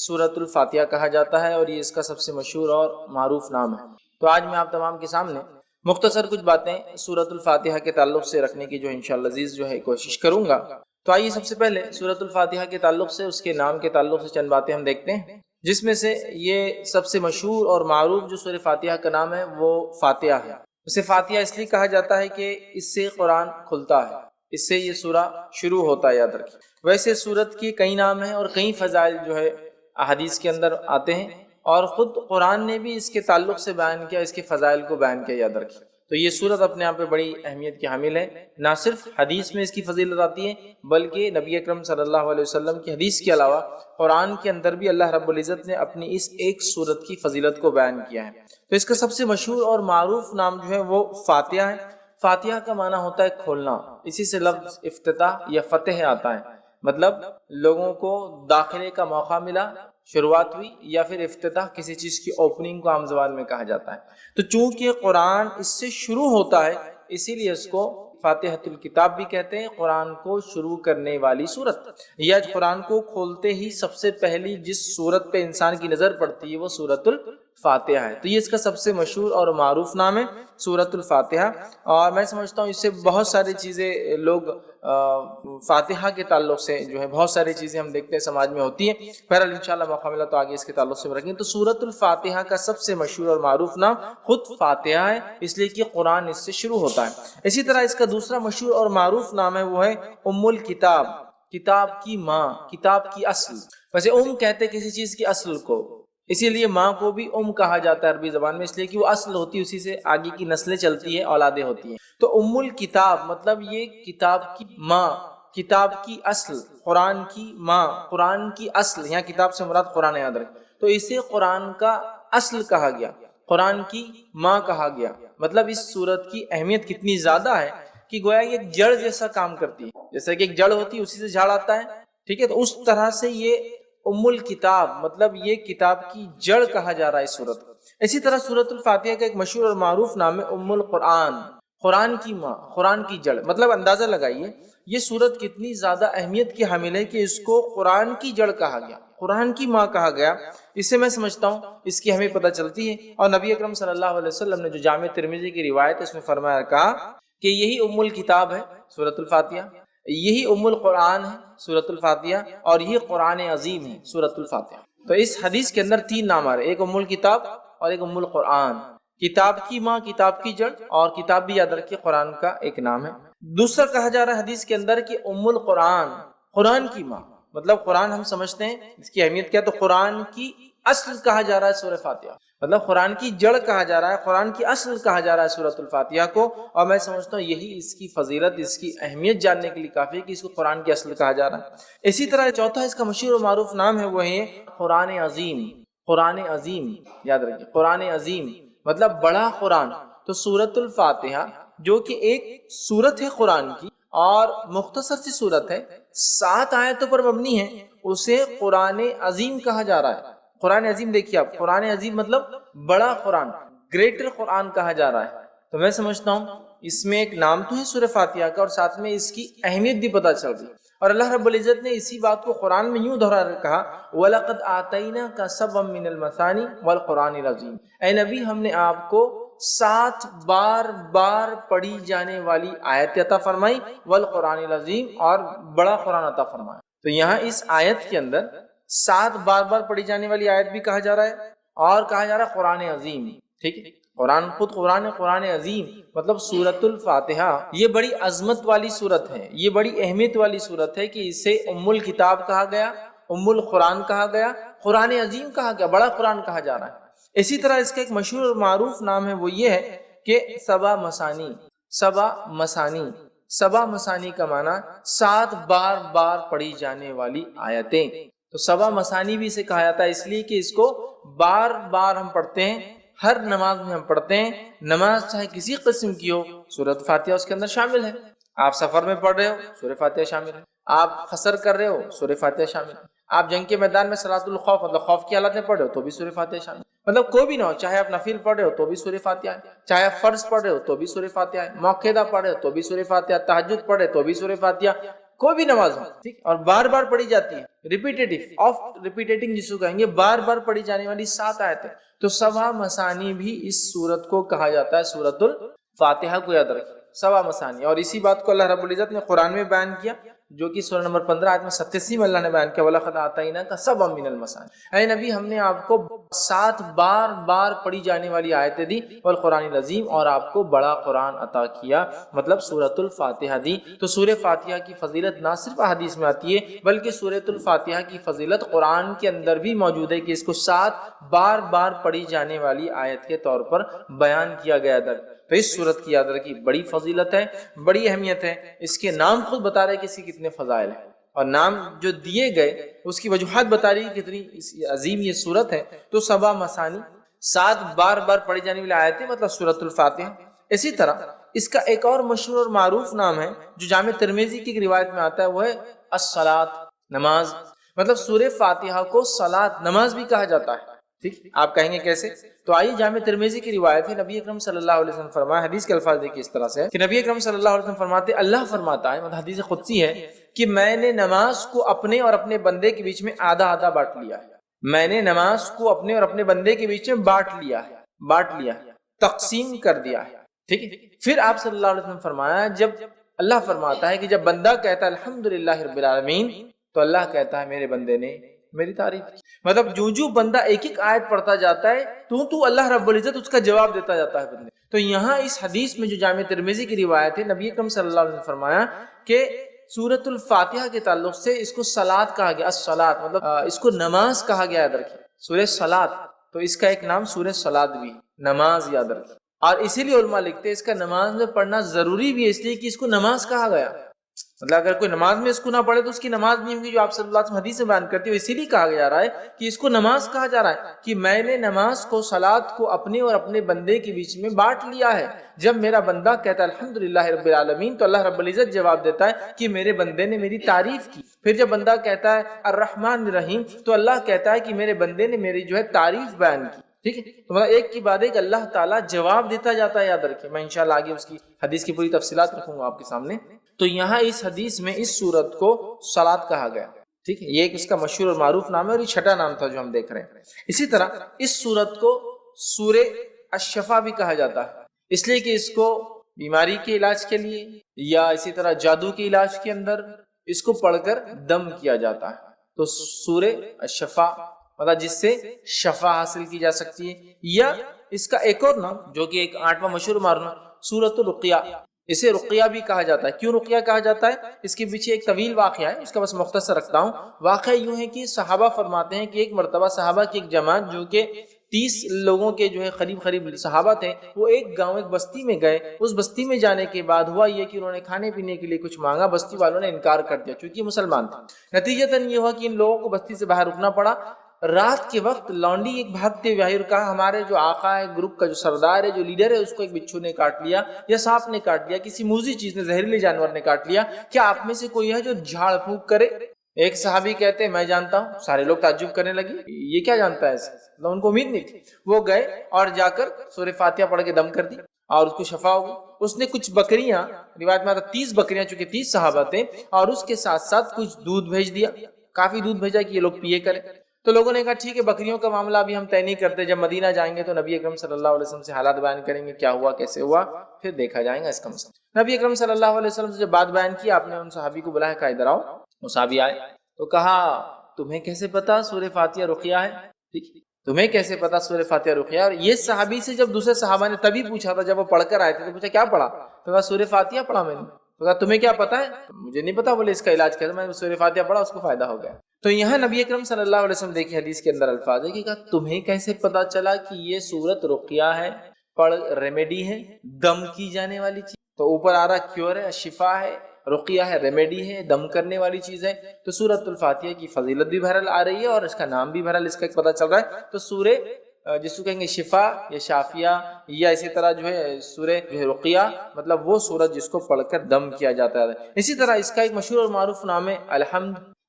سورۃ الفاتحہ کہا جاتا ہے اور یہ اس کا سب سے مشہور اور معروف نام ہے۔ تو آج میں آپ تمام کے سامنے مختصر کچھ باتیں سورۃ الفاتحہ کے تعلق سے رکھنے کی انشاءاللہ عزیز کوشش کروں گا۔ تو آئیے سب سے پہلے سورۃ الفاتحہ کے تعلق سے، اس کے نام کے تعلق سے چند باتیں ہم دیکھتے ہیں، جس میں سے یہ سب سے مشہور اور معروف جو سورہ فاتحہ کا نام ہے وہ فاتحہ ہے۔ اسے فاتحہ اس لیے کہا جاتا ہے کہ اس سے قرآن کھلتا ہے، اس سے یہ سورہ شروع ہوتا ہے، یاد رکھیں۔ ویسے سورت کے کئی نام ہیں اور کئی فضائل احادیث کے اندر آتے ہیں، اور خود قرآن نے بھی اس کے تعلق سے بیان کیا، اس کے فضائل کو بیان کیا، یاد رکھیں۔ تو یہ سورت اپنے آپ پہ بڑی اہمیت کی حامل ہے، نہ صرف حدیث میں اس کی فضیلت آتی ہے بلکہ نبی اکرم صلی اللہ علیہ وسلم کی حدیث کے علاوہ قرآن کے اندر بھی اللہ رب العزت نے اپنی اس ایک سورت کی فضیلت کو بیان کیا ہے۔ تو اس کا سب سے مشہور اور معروف نام وہ فاتحہ ہے۔ فاتحہ کا معنی ہوتا ہے کھولنا، اسی سے لفظ افتتاح یا فتح آتا ہے، مطلب لوگوں کو داخلے کا موقع ملا، شروعات ہوئی، یا پھر افتتاح کسی چیز کی اوپننگ کو عام زبان میں کہا جاتا ہے۔ تو چونکہ قرآن اس سے شروع ہوتا ہے اسی لیے اس کو فاتحۃ الکتاب بھی کہتے ہیں، قرآن کو شروع کرنے والی سورت، یا قرآن کو کھولتے ہی سب سے پہلی جس سورت پہ انسان کی نظر پڑتی ہے وہ سورۃ الفاتحہ ہے۔ تو یہ اس کا سب سے مشہور اور معروف نام ہے سورۃ الفاتحہ، اور میں سمجھتا ہوں اس سے بہت ساری چیزیں لوگ فاتحہ کے تعلق سے بہت ساری چیزیں ہم دیکھتے ہیں سماج میں ہوتی ہیں۔ بہرحال انشاءاللہ موقع ملا تو آگے اس کے تعلق سے رکھیں۔ تو سورۃ الفاتحہ کا سب سے مشہور اور معروف نام خود فاتحہ ہے، اس لیے کہ قرآن اس سے شروع ہوتا ہے۔ اسی طرح اس کا دوسرا مشہور اور معروف نام ہے وہ ہے ام الکتاب، کتاب کی ماں، کتاب کی اصل۔ ویسے کہتے کسی چیز کی اصل کو، اسی لیے ماں کو بھی کہا جاتا ہے عربی زبان میں، اس لیے کہ وہ اصل ہوتی ہے، اسی سے آگے کی نسلیں چلتی ہیں، اولادیں ہوتی ہیں۔ تو ام الکتاب مطلب یہ کتاب کی ماں، کتاب کی اصل، قرآن کی ماں، قرآن کی اصل، یہاں کتاب سے مراد قرآن، یاد رکھیں۔ تو اسے قرآن کا اصل کہا گیا، قرآن کی ماں کہا گیا۔ مطلب اس سورت کی اہمیت کتنی زیادہ ہے کہ گویا یہ ایک جڑ جیسا کام کرتی ہے، جیسا کہ ایک جڑ ہوتی ہے اسی سے جھاڑ آتا ہے، ٹھیک ہے۔ تو اس طرح سے یہ ام الکتاب مطلب یہ کتاب کی جڑ کہا جا رہا ہے اس سورت کو۔ اسی طرح سورۃ الفاتحہ کا ایک مشہور اور معروف نام ہے ام القرآن، قرآن کی ماں، قرآن کی جڑ۔ مطلب اندازہ لگائیے یہ سورت کتنی زیادہ اہمیت کی حامل ہے کہ اس کو قرآن کی جڑ کہا گیا، قرآن کی ماں کہا گیا۔ اس سے میں سمجھتا ہوں اس کی ہمیں پتہ چلتی ہے، اور نبی اکرم صلی اللہ علیہ وسلم نے جو جامع ترمذی کی روایت ہے اس میں فرمایا، کہا کہ یہی ام الکتاب ہے سورۃ الفاتحہ، یہی ام القرآن ہے سورۃ الفاتحہ، اور یہ قرآن عظیم ہے سورۃ الفاتحہ۔ تو اس حدیث کے اندر تین نام آ رہے، ایک ام الکتاب اور ایک ام القرآن، کتاب کی ماں، کتاب کی جڑ، اور کتاب بھی یاد رکھیے قرآن کا ایک نام ہے۔ دوسرا کہا جا رہا ہے حدیث کے اندر کہ ام القرآن، قرآن کی ماں، مطلب قرآن ہم سمجھتے ہیں اس کی اہمیت کیا، تو قرآن کی اصل کہا جا رہا ہے سورہ فاتحہ، مطلب قرآن کی جڑ کہا جا رہا ہے، قرآن کی اصل کہا جا رہا ہے سورۃ الفاتحہ کو۔ اور میں سمجھتا ہوں یہی اس کی فضیلت، اس کی اہمیت جاننے کے لیے کافی ہے کہ اس کو قرآن کی اصل کہا جا رہا ہے۔ اسی طرح چوتھا اس کا مشہور و معروف نام ہے وہ ہے قرآن عظیم، قرآن عظیم، یاد رکھیے قرآن عظیم مطلب بڑا قرآن۔ تو سورۃ الفاتحہ جو کہ ایک سورت ہے قرآن کی اور مختصر سی سورت ہے، 7 آیتوں پر مبنی ہے، اسے قرآن عظیم کہا جا رہا ہے۔ قرآن عظیم دیکھیے آپ، قرآن عظیم مطلب بڑا قرآن، گریٹر قرآن کہا جا رہا ہے۔ تو میں سمجھتا ہوں اس میں ایک نام تو ہے سورہ فاتحہ کا، اور ساتھ میں اس کی اہمیت بھی پتہ چل رہی ہے۔ اور اللہ رب العزت نے اسی بات کو قرآن میں یوں دہرا کہا، وَلَقَدْ آتَيْنَاكَ سَبْعًا مِّنَ الْمَثَانِي وَالْقُرْآنِ الْعَظِيمِ، اے نبی ہم نے آپ کو 7 بار پڑھی جانے والی آیت عطا فرمائی، والقرآن العظیم، اور بڑا قرآن عطا فرمایا۔ تو یہاں اس آیت کے اندر 7 بار پڑھی جانے والی آیت بھی کہا جا رہا ہے، اور کہا جا رہا ہے قرآن عظیم، ٹھیک ہے۔ قرآن خود قرآن عظیم مطلب سورۃ الفاتحہ یہ بڑی عظمت والی سورت ہے، یہ بڑی اہمیت والی سورت ہے کہ اسے ام الکتاب کہا گیا، ام القرآن کہا گیا، قرآن عظیم کہا گیا، بڑا قرآن کہا جا رہا ہے۔ اسی طرح اس کا ایک مشہور اور معروف نام ہے وہ یہ ہے کہ سبع مثانی، سبع مثانی، سبع مثانی کا معنی 7 بار پڑھی جانے والی آیتیں۔ تو سبع مثانی بھی اسے کہا جاتا ہے اس لیے کہ اس کو بار ہم پڑھتے ہیں، ہر نماز میں ہم پڑھتے ہیں، نماز چاہے کسی قسم کی ہو، سورۃ فاتحہ اس کے اندر شامل ہے۔ آپ سفر میں پڑھ رہے ہو، سورۃ فاتحہ شامل ہے، آپ قصر کر رہے ہو، سورۃ فاتحہ شامل ہے، آپ جنگ کے میدان میں صلاۃ الخوف مطلب خوف کی حالت میں پڑھ رہے ہو تو بھی سورۃ فاتحہ شامل ہے، مطلب کوئی بھی نہ ہو، چاہے آپ نفل پڑھ رہے ہو تو بھی سورۃ فاتحہ ہے، چاہے آپ فرض پڑھ رہے ہو تو بھی سورۃ فاتحہ ہے، موقعہ پڑھ رہے ہو تو بھی سورۃ فاتحہ، تہجد پڑھ رہے تو بھی سورۃ فاتحہ، کوئی بھی نماز ہو، ٹھیک، اور بار بار پڑھی جاتی ہے، ریپیٹیٹیو آف ریپیٹیٹنگ جس کو کہیں گے، بار بار پڑھی جانے والی 7 آیتیں، تو 7 مثانی بھی اس سورت کو کہا جاتا ہے سورت الفاتحہ کو یاد رکھیں، 7 مثانی۔ اور اسی بات کو اللہ رب العزت نے قرآن میں بیان کیا، جو کہ سورہ نمبر 15 آیت میں 87 میں اللہ نے بیان کیا، وَلَقَدْ آتَيْنَاكَ سَبْعًا مِنَ الْمَثَانِِ، اے نبی ہم نے آپ کو 7 بار بار پڑھی جانے والی آیتیں دی، والقرآن العظیم، اور آپ کو بڑا قرآن عطا کیا، مطلب سورۃ الفاتحہ دی۔ تو سورہ فاتحہ کی فضیلت نہ صرف حدیث میں آتی ہے بلکہ سورۃ الفاتحہ کی فضیلت قرآن کے اندر بھی موجود ہے کہ اس کو 7 بار بار پڑھی جانے والی آیت کے طور پر بیان کیا گیا ہے۔ تو اس سورت کی یاد رکھی بڑی فضیلت ہے، بڑی اہمیت ہے، اس کے نام خود بتا رہے کہ اس کے کتنے فضائل ہیں، اور نام جو دیے گئے اس کی وجوہات بتا رہی ہے کتنی عظیم یہ سورت ہے۔ تو 7 مثانی، 7 بار بار پڑھی جانے والی آیتیں، مطلب سورۃ الفاتحہ۔ اسی طرح اس کا ایک اور مشہور اور معروف نام ہے جو جامع ترمذی کی ایک روایت میں آتا ہے، وہ ہے الصلاۃ، نماز، مطلب سورہ فاتحہ کو صلاۃ، نماز بھی کہا جاتا ہے، ٹھیک۔ آپ کہیں گے کیسے؟ تو آئیے جامع ترمذی کی روایت ہے، نبی اکرم صلی اللہ علیہ وسلم فرمایا، حدیث کے الفاظ دیکھیے اس طرح سے ہے کہ نبی اکرم صلی اللہ علیہ وسلم فرماتے، اللہ فرماتا ہے، مطلب حدیث قدسی ہے کہ میں نے نماز کو اپنے اور اپنے بندے کے بیچ میں آدھا آدھا بانٹ لیا ہے، میں نے نماز کو اپنے اور اپنے بندے کے بیچ میں بانٹ لیا ہے، تقسیم کر دیا ہے، ٹھیک ہے۔ پھر آپ صلی اللہ علیہ وسلم فرمایا، جب اللہ فرماتا ہے کہ جب بندہ کہتا ہے الحمدللہ رب العالمین، تو اللہ کہتا ہے میرے بندے نے میری تعریف کی، مطلب جو بندہ ایک ایک آیت پڑھتا جاتا ہے تو اللہ رب العزت اس کا جواب دیتا جاتا ہے بندے۔ تو یہاں اس حدیث میں جو جامع ترمذی کی روایت ہے، نبی اکرم صلی اللہ علیہ وسلم نے فرمایا کہ سورۃ الفاتحہ کے تعلق سے اس کو صلاۃ کہا گیا، الصلاۃ، مطلب اس کو نماز کہا گیا، یاد رکھیں، سورہ صلاۃ، تو اس کا ایک نام سورہ صلاۃ بھی، نماز، یاد رکھیں۔ اور اسی لیے علماء لکھتے ہیں اس کا نماز میں پڑھنا ضروری بھی ہے، اس لیے کہ اس کو نماز کہا گیا، مطلب اگر کوئی نماز میں اس کو نہ پڑھے تو اس کی نماز نہیں ہوگی، جو آپ صلی اللہ علیہ وسلم حدیث میں بیان کرتی ہے، اسی لیے کہا جا رہا ہے کہ اس کو نماز کہا جا رہا ہے کہ میں نے نماز کو، صلاۃ کو اپنے اور اپنے بندے کے بیچ میں بانٹ لیا ہے۔ جب میرا بندہ کہتا ہے الحمدللہ رب العالمین، تو اللہ رب العزت جواب دیتا ہے کہ میرے بندے نے میری تعریف کی۔ پھر جب بندہ کہتا ہے الرحمن الرحیم، تو اللہ کہتا ہے کہ میرے بندے نے میری جو ہے تعریف بیان کی، ٹھیک ہے۔ تو مطلب ایک کی بعد ایک اللہ تعالیٰ جواب دیتا جاتا ہے، یاد رکھیں۔ میں انشاءاللہ آگے اس کی حدیث کی پوری تفصیلات رکھوں گا آپ کے سامنے۔ تو یہاں اس حدیث میں اس سورت کو صلاۃ کہا گیا، ٹھیک ہے، یہ ایک اس کا مشہور اور معروف نام ہے، اور یہ چھٹا نام تھا جو ہم دیکھ رہے ہیں۔ اسی طرح اس سورت کو سورہ الشفا بھی کہا جاتا ہے، اس لیے کہ اس کو بیماری کے علاج کے لیے یا اسی طرح جادو کے علاج کے اندر اس کو پڑھ کر دم کیا جاتا ہے۔ تو سورہ الشفا مطلب جس سے شفا حاصل کی جا سکتی ہے، یا اس کا ایک اور نام جو کہ ایک 8واں مشہور معروف سورۃ الرقیہ، اسے رقیہ بھی کہا جاتا ہے۔ کیوں رقیہ کہا جاتا ہے؟ اس کے پیچھے ایک طویل واقعہ ہے، اس کا بس مختصر رکھتا ہوں۔ واقعہ یوں ہے کہ صحابہ فرماتے ہیں کہ ایک مرتبہ صحابہ کی ایک جماعت جو کہ 30 لوگوں کے جو ہے قریب صحابہ تھے، وہ ایک گاؤں، ایک بستی میں گئے۔ اس بستی میں جانے کے بعد ہوا یہ کہ انہوں نے کھانے پینے کے لیے کچھ مانگا، بستی والوں نے انکار کر دیا چونکہ مسلمان تھے۔ نتیجتاً یہ ہوا کہ ان لوگوں کو بستی سے باہر رکنا پڑا۔ رات کے وقت لونڈی ایک بھاگتے ہوئے آئی اور کہا ہمارے جو آقا ہے، گروپ کا جو سردار ہے، جو لیڈر ہے، اس کو ایک بچھو نے کاٹ لیا یا سانپ نے کاٹ لیا، کسی موذی چیز نے، زہریلے جانور نے کاٹ لیا، کیا آپ میں سے کوئی ہے جو جھاڑ پھونک کرے؟ ایک صحابی کہتے ہیں میں جانتا ہوں۔ سارے لوگ تعجب کرنے لگے، یہ کیا جانتا ہے؟ مطلب ان کو امید نہیں تھی۔ وہ گئے اور جا کر سورہ فاتحہ پڑھ کے دم کر دی اور اس کو شفا ہو گئی۔ اس نے کچھ بکریاں، روایت میں آتا 30 بکریاں، چونکہ 30 صحابہ تھے، اور اس کے ساتھ ساتھ کچھ دودھ بھیج دیا، کافی دودھ بھیجا کہ یہ لوگ پیے کریں۔ تو لوگوں نے کہا ٹھیک ہے، بکریوں کا معاملہ ابھی ہم طے نہیں کرتے، جب مدینہ جائیں گے تو نبی اکرم صلی اللہ علیہ وسلم سے حالات بیان کریں گے، کیا ہوا، کیسے ہوا، پھر دیکھا جائے گا اس کا مسئلہ۔ نبی اکرم صلی اللہ علیہ وسلم سے جب بات بیان کی، آپ نے ان صحابی کو بلایا، کہا ادھر آؤ۔ وہ صحابی آئے تو کہا تمہیں کیسے پتا سورہ فاتحہ رقیہ ہے؟ ٹھیک، تمہیں کیسے پتا سورہ فاتحہ رقیہ؟ اور یہ صحابی سے جب دوسرے صحابہ نے تبھی پوچھا تھا جب وہ پڑھ کر آئے تھے، تو پوچھا کیا پڑھا؟ تو کہا سورہ فاتحہ پڑھا میں نے۔ تو کہا تمہیں کیا پتا ہے؟ مجھے نہیں پتا، بولے اس کا علاج کر، میں نے سورہ فاتحہ پڑھا، اس کو فائدہ ہو گیا۔ تو یہاں نبی اکرم صلی اللہ علیہ وسلم دیکھیں حدیث کے اندر الفاظ ہے کہ کہا تمہیں کیسے پتا چلا کہ یہ سورت رقیہ ہے، پڑھ ریمیڈی ہے، دم کی جانے والی چیز؟ تو اوپر آ رہا کیور ہے، شفا ہے، رقیہ ہے، ریمیڈی ہے، دم کرنے والی چیز ہے۔ تو سورت الفاتحہ کی فضیلت بھی بہرحال آ رہی ہے اور اس کا نام بھی بہرحال اس کا ایک پتہ چل رہا ہے۔ تو سورہ جس کو کہیں گے شفا یا شافیہ، یا اسی طرح جو ہے سورہ رقیہ، مطلب وہ سورت جس کو پڑھ کر دم کیا جاتا ہے۔ اسی طرح اس کا ایک مشہور اور معروف نام ہے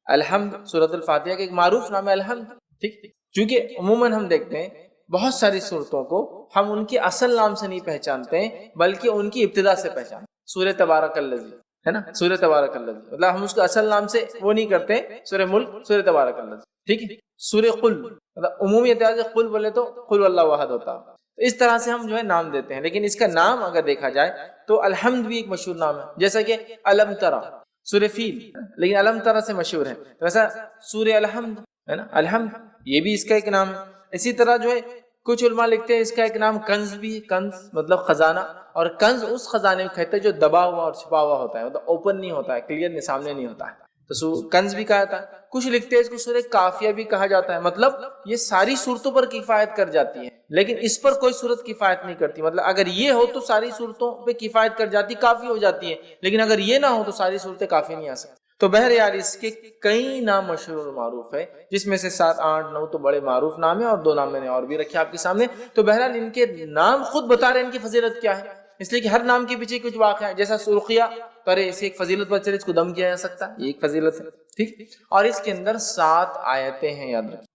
الحمد، سورت الفاتحہ کا ایک معروف نام ہے الحمد، ٹھیک، چونکہ عموماً ہم دیکھتے ہیں بہت ساری صورتوں کو ہم ان کے اصل نام سے نہیں پہچانتے ہیں بلکہ ان کی ابتدا سے پہچانتے ہیں۔ سورہ تبارک الذی ہے نا, سورہ تبارک الذی, مطلب ہم اس کو اصل نام سے وہ نہیں کرتے, سورہ ملک, سورہ تبارک الذی, ٹھیک ہے. سورہ قل, مطلب عمومی اعتبار سے قل بولے تو قل واللہ احد ہوتا. تو اس طرح سے ہم جو ہے نام دیتے ہیں, لیکن اس کا نام اگر دیکھا جائے تو الحمد بھی ایک مشہور نام ہے, جیسا کہ الم ترا, سورہ فیل, لیکن الم ترا سے مشہور ہے, ویسا سورہ الحمد ہے نا, الحمد یہ بھی اس کا ایک نام ہے. اسی طرح جو ہے کچھ علماء لکھتے ہیں اس کا ایک نام کنز بھی ہے, کنز مطلب خزانہ, اور کنز اس خزانے کو کہتے ہیں جو دبا ہوا اور چھپا ہوا ہوتا ہے, مطلب اوپن نہیں ہوتا ہے, کلیئر سامنے نہیں ہوتا ہے, تو کنز بھی کہا جاتا ہے. کچھ لکھتے ہیں اس کو سورہ کافیہ بھی کہا جاتا ہے, مطلب یہ ساری صورتوں پر کفایت کر جاتی ہے, لیکن اس پر کوئی صورت کفایت نہیں کرتی. مطلب اگر یہ ہو تو ساری صورتوں پہ کفایت کر جاتی, کافی ہو جاتی ہے, لیکن اگر یہ نہ ہو تو ساری صورتیں کافی نہیں آ سکتی. تو بہرحال اس کے کئی نام مشہور اور معروف ہے, جس میں سے 7 8 9 تو بڑے معروف نام ہیں, اور 2 نام میں نے اور بھی رکھے آپ کے سامنے. تو بہرحال ان کے نام خود بتا رہے ہیں ان کی فضیلت کیا ہے, اس لیے کہ ہر نام کے پیچھے کچھ واقعہ ہے. جیسا سرخیہ, تو ارے اسے ایک فضیلت پر چلے, اس کو دم کیا جا سکتا ہے, یہ ایک فضیلت ہے, ٹھیک. اور اس کے اندر 7 آیتیں ہیں, یاد رکھیں.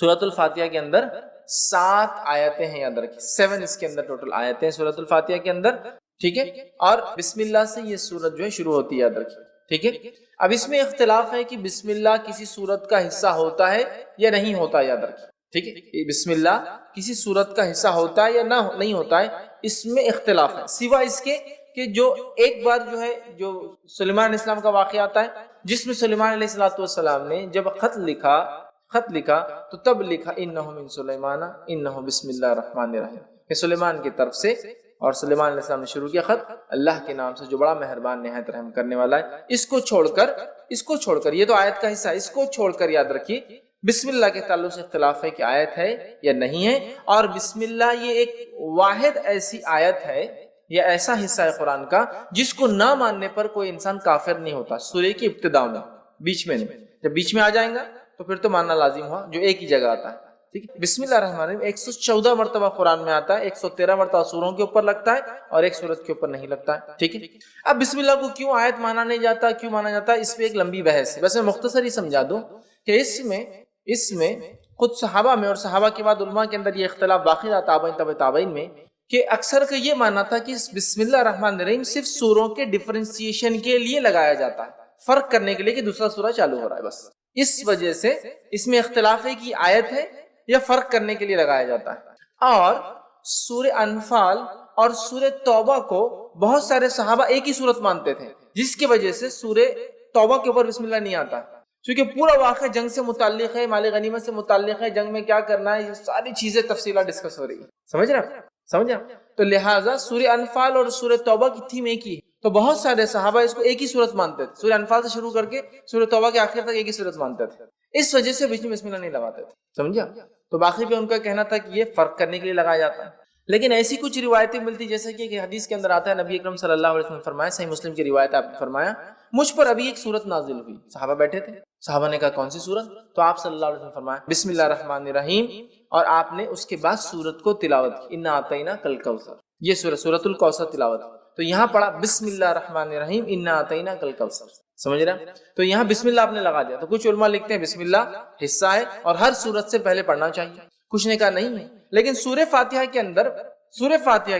سورۃ الفاتحہ کے اندر 7 آیتیں ہیں, یاد رکھیں. 7 اس کے اندر ٹوٹل آیتیں ہیں سورۃ الفاتحہ کے اندر, ٹھیک ہے. اور بسم اللہ سے یہ سورت جو ہے شروع ہوتی ہے, یاد رکھیں, ٹھیک ہے. اب اس میں اختلاف ہے کہ بسم اللہ کسی سورت کا حصہ ہوتا ہے یا نہیں ہوتا, یاد رکھیں, ٹھیک ہے. بسم اللہ کسی سورت کا حصہ ہوتا ہے یا نہیں ہوتا ہے, اس میں اختلاف ہے, سوا اس کے کہ جو ایک بار جو ہے جو سلیمان علیہ السلام کا واقعہ آتا ہے, جس میں سلیمان علیہ السلام نے جب خط لکھا تو تب لکھا انہ من سلیمان انہ بسم اللہ الرحمن الرحیم, کہ سلیمان کی طرف سے, اور سلیمان علیہ السلام نے شروع کیا خط اللہ کے نام سے جو بڑا مہربان نہایت رحم کرنے والا ہے. اس کو چھوڑ کر یہ تو آیت کا حصہ, اس کو چھوڑ کر یاد رکھیے بسم اللہ کے تعلق سے اختلاف ہے کہ آیت ہے یا نہیں ہے. اور بسم اللہ یہ ایک واحد ایسی آیت ہے یا ایسا حصہ ہے قرآن کا جس کو نہ ماننے پر کوئی انسان کافر نہیں ہوتا. سورہ کی ابتدا میں, بیچ میں نہیں. جب بیچ میں آ جائیں گا تو پھر تو ماننا لازم ہوا, جو ایک ہی جگہ آتا ہے, ٹھیک ہے. بسم اللہ الرحمن الرحیم 114 مرتبہ قرآن میں آتا ہے, 113 مرتبہ سوروں کے اوپر لگتا ہے اور ایک سورت کے اوپر نہیں لگتا ہے, ٹھیک ہے. اب بسم اللہ کو کیوں آیت مانا نہیں جاتا, کیوں مانا جاتا ہے, اس پہ ایک لمبی بحث ہے. بس میں مختصر ہی سمجھا دوں کہ اس میں خود صحابہ میں اور صحابہ کے بعد علماء کے اندر یہ اختلاف باقی رہا, تابعین تبع تابعین میں, کہ اکثر کا یہ ماننا تھا کہ بسم اللہ الرحمن الرحیم صرف سوروں کے ڈیفرنسیشن کے لیے لگایا جاتا ہے, فرق کرنے کے لیے کہ دوسرا سورہ چالو ہو رہا ہے, بس اس وجہ سے اس میں اختلاف ہے کہ آیت ہے یا فرق کرنے کے لیے لگایا جاتا ہے. اور سورہ انفال اور سورہ توبہ کو بہت سارے صحابہ ایک ہی سورت مانتے تھے, جس کی وجہ سے سورہ توبہ کے اوپر بسم اللہ نہیں آتا, کیونکہ پورا واقعہ جنگ سے متعلق ہے, مال غنیمت سے متعلق ہے, جنگ میں کیا کرنا ہے, یہ ساری چیزیں تفصیلات ڈسکس ہو رہی ہے. سمجھ رہے ہیں؟ تو لہٰذا سورہ انفال اور سورہ توبہ کی تھیم ایک ہی ہے, تو بہت سارے صحابہ اس کو ایک ہی صورت مانتے تھے. سورہ انفال سے شروع کر کے سورہ توبہ کے آخر تک ایک ہی صورت مانتے تھے, اس وجہ سے بیچ میں بسم اللہ نہیں لگاتے تھے, سمجھا. تو باقی پہ ان کا کہنا تھا کہ یہ فرق کرنے کے لیے لگایا جاتا ہے. لیکن ایسی کچھ روایتیں ملتی, جیسے کہ حدیث کے اندر آتا ہے, نبی اکرم صلی اللہ علیہ وسلم نے فرمایا, صحیح مسلم کی روایت آپ نے فرمایا, مجھ پر ابھی ایک سورت نازل ہوئی. صحابہ بیٹھے تھے, صحابہ نے کہا کون سی سورت, تو آپ صلی اللہ علیہ وسلم نے فرمایا بسم اللہ الرحمن الرحیم, اور آپ نے اس کے بعد سورت کو تلاوت کی, انا اعطینا کل کوثر, یہ سورۃ الکوثر تلاوت. تو یہاں پڑھا بسم اللہ الرحمن الرحیم انا اعطینا کل کوثر, سمجھ رہے ہیں. تو یہاں بسم اللہ آپ نے لگا دیا. تو کچھ علماء لکھتے ہیں بسم اللہ حصہ ہے اور ہر سورت سے پہلے پڑھنا چاہیے, کچھ نے کہا نہیں ہے. لیکن سورہ فاتحہ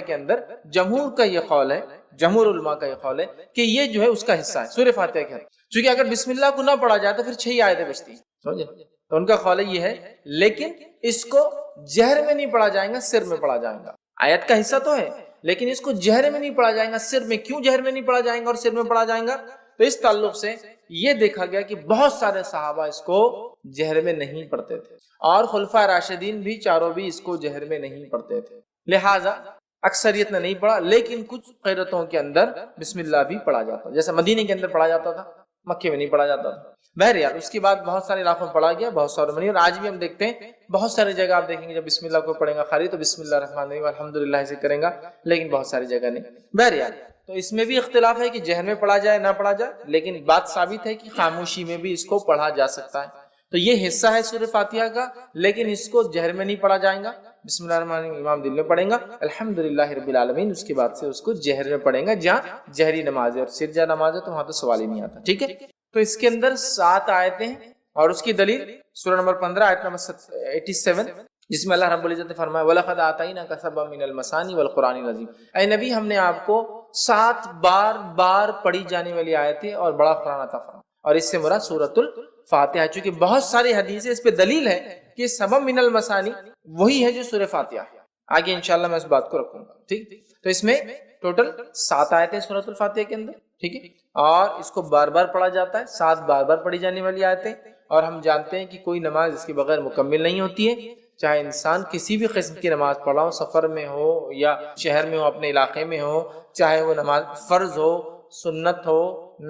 کے اندر جمہور کا یہ قول ہے, جمہور علماء کا یہ قول ہے کہ یہ جو ہے اس کا حصہ ہے سورہ فاتحہ کے اندر, کیونکہ اگر بسم اللہ کو نہ پڑھا جائے تو پھر 6 آیتیں بچتی ہیں, سمجھے. تو ان کا قول یہ ہے, لیکن اس کو جہر میں نہیں پڑھا جائے گا, سر میں پڑھا جائے گا. آیت کا حصہ تو ہے لیکن اس کو جہر میں نہیں پڑھا جائے گا, سر میں. کیوں جہر میں نہیں پڑھا جائے گا اور سر میں پڑھا جائے گا, تو اس تعلق سے یہ دیکھا گیا کہ بہت سارے صحابہ اس کو جہر میں نہیں پڑھتے تھے, اور خلفائے راشدین بھی چاروں بھی اس کو جہر میں نہیں پڑھتے تھے, لہٰذا اکثریت نے نہیں پڑھا. لیکن کچھ قیرتوں کے اندر بسم اللہ بھی پڑھا جاتا, جیسے مدینے کے اندر پڑھا جاتا تھا, مکے میں نہیں پڑھا جاتا تھا. بہرحال اس کے بعد بہت سارے علاقوں میں پڑھا گیا, بہت سارے منی, اور آج بھی ہم دیکھتے ہیں بہت ساری جگہ آپ دیکھیں گے جب بسم اللہ کو پڑھیں گا خالی تو بسم اللہ الرحمن الرحیم الحمدللہ سے کریں گا, لیکن بہت ساری جگہ نہیں. بہرحال تو اس میں بھی اختلاف ہے کہ جہر میں پڑھا جائے نہ پڑھا جائے, لیکن بات ثابت ہے کہ خاموشی میں بھی اس کو پڑھا جا سکتا ہے. تو یہ حصہ ہے سورہ فاتحہ کا, لیکن اس کو جہر میں نہیں پڑھا جائے گا. بسم اللہ الرحمن الرحیم امام دل میں پڑھیں گا, الحمدللہ رب العالمین, اس کے بعد سے اس کو جہر میں پڑھیں گا, جہاں جہری نماز ہے. اور سرجہ نماز ہے تو وہاں تو سوال ہی نہیں آتا, ٹھیک ہے. تو اس کے اندر 7 آیتیں ہیں, اور اس کی دلیل سورہ نمبر 15 آیت نمبر 87, جس میں اللہ رب العزت نے فرمایا وَلَقَدْ آتَيْنَاكَ سَبْعًا مِنَ الْمَثَانِي وَالْقُرْآنِ الْعَظِيمِ, اے نبی ہم نے آپ کو 7 بار پڑھی جانے والی آیت ہے اور بڑا قرآن عطا فرمایا، اور اس سے مراد سورۃ الفاتحہ، چونکہ بہت ساری حدیثیں اس پہ دلیل ہے کہ سبب من المثانی وہی ہے جو سورہ فاتحہ ہے۔ آگے انشاءاللہ میں اس بات کو رکھوں گا، ٹھیک؟ تو اس میں ٹوٹل 7 آیتیں سورۃ الفاتحہ کے اندر، ٹھیک ہے، اور اس کو بار بار پڑھا جاتا ہے، 7 بار پڑھی جانے والی آیتیں، اور ہم جانتے ہیں کہ کوئی نماز اس کے بغیر مکمل نہیں ہوتی ہے، چاہے انسان کسی بھی قسم کی نماز پڑھا ہو، سفر میں ہو یا شہر میں ہو، اپنے علاقے میں ہو، چاہے وہ نماز فرض ہو، سنت ہو،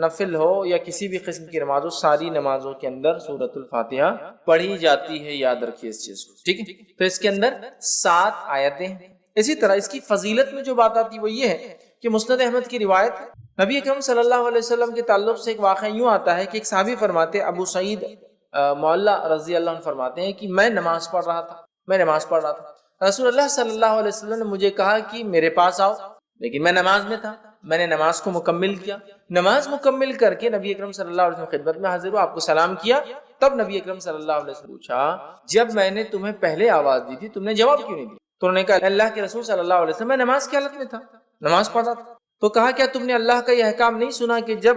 نفل ہو، یا کسی بھی قسم کی نماز ہو، ساری نمازوں کے اندر سورۃ الفاتحہ پڑھی جاتی ہے، یاد رکھیے اس چیز کو، ٹھیک ہے؟ تو اس کے اندر 7 آیتیں ہیں۔ اسی طرح اس کی فضیلت میں جو بات آتی ہے وہ یہ ہے کہ مسند احمد کی روایت ہے، نبی اکرم صلی اللہ علیہ وسلم کے تعلق سے ایک واقعہ یوں آتا ہے کہ ایک صحابی فرماتے ہیں، ابو سعید معلّہ رضی اللہ عنہ فرماتے ہیں کہ میں نماز پڑھ رہا تھا، رسول اللہ صلی اللہ علیہ وسلم نے مجھے کہا کہ میرے پاس آؤ، لیکن میں نماز میں تھا، میں نے نماز کو مکمل کیا، نماز مکمل کر کے نبی اکرم صلی اللہ علیہ وسلم خدمت میں حاضر ہوا، آپ کو سلام کیا، تب نبی اکرم صلی اللہ علیہ وسلم پوچھا جب میں نے تمہیں پہلے آواز دی تھی تم نے جواب کیوں نہیں دیا؟ تو انہوں نے کہا اللہ کے رسول صلی اللہ علیہ وسلم میں نماز کی حالت میں تھا، نماز پڑھ رہا تھا۔ تو کہا کیا تم نے اللہ کا یہ احکام نہیں سنا کہ جب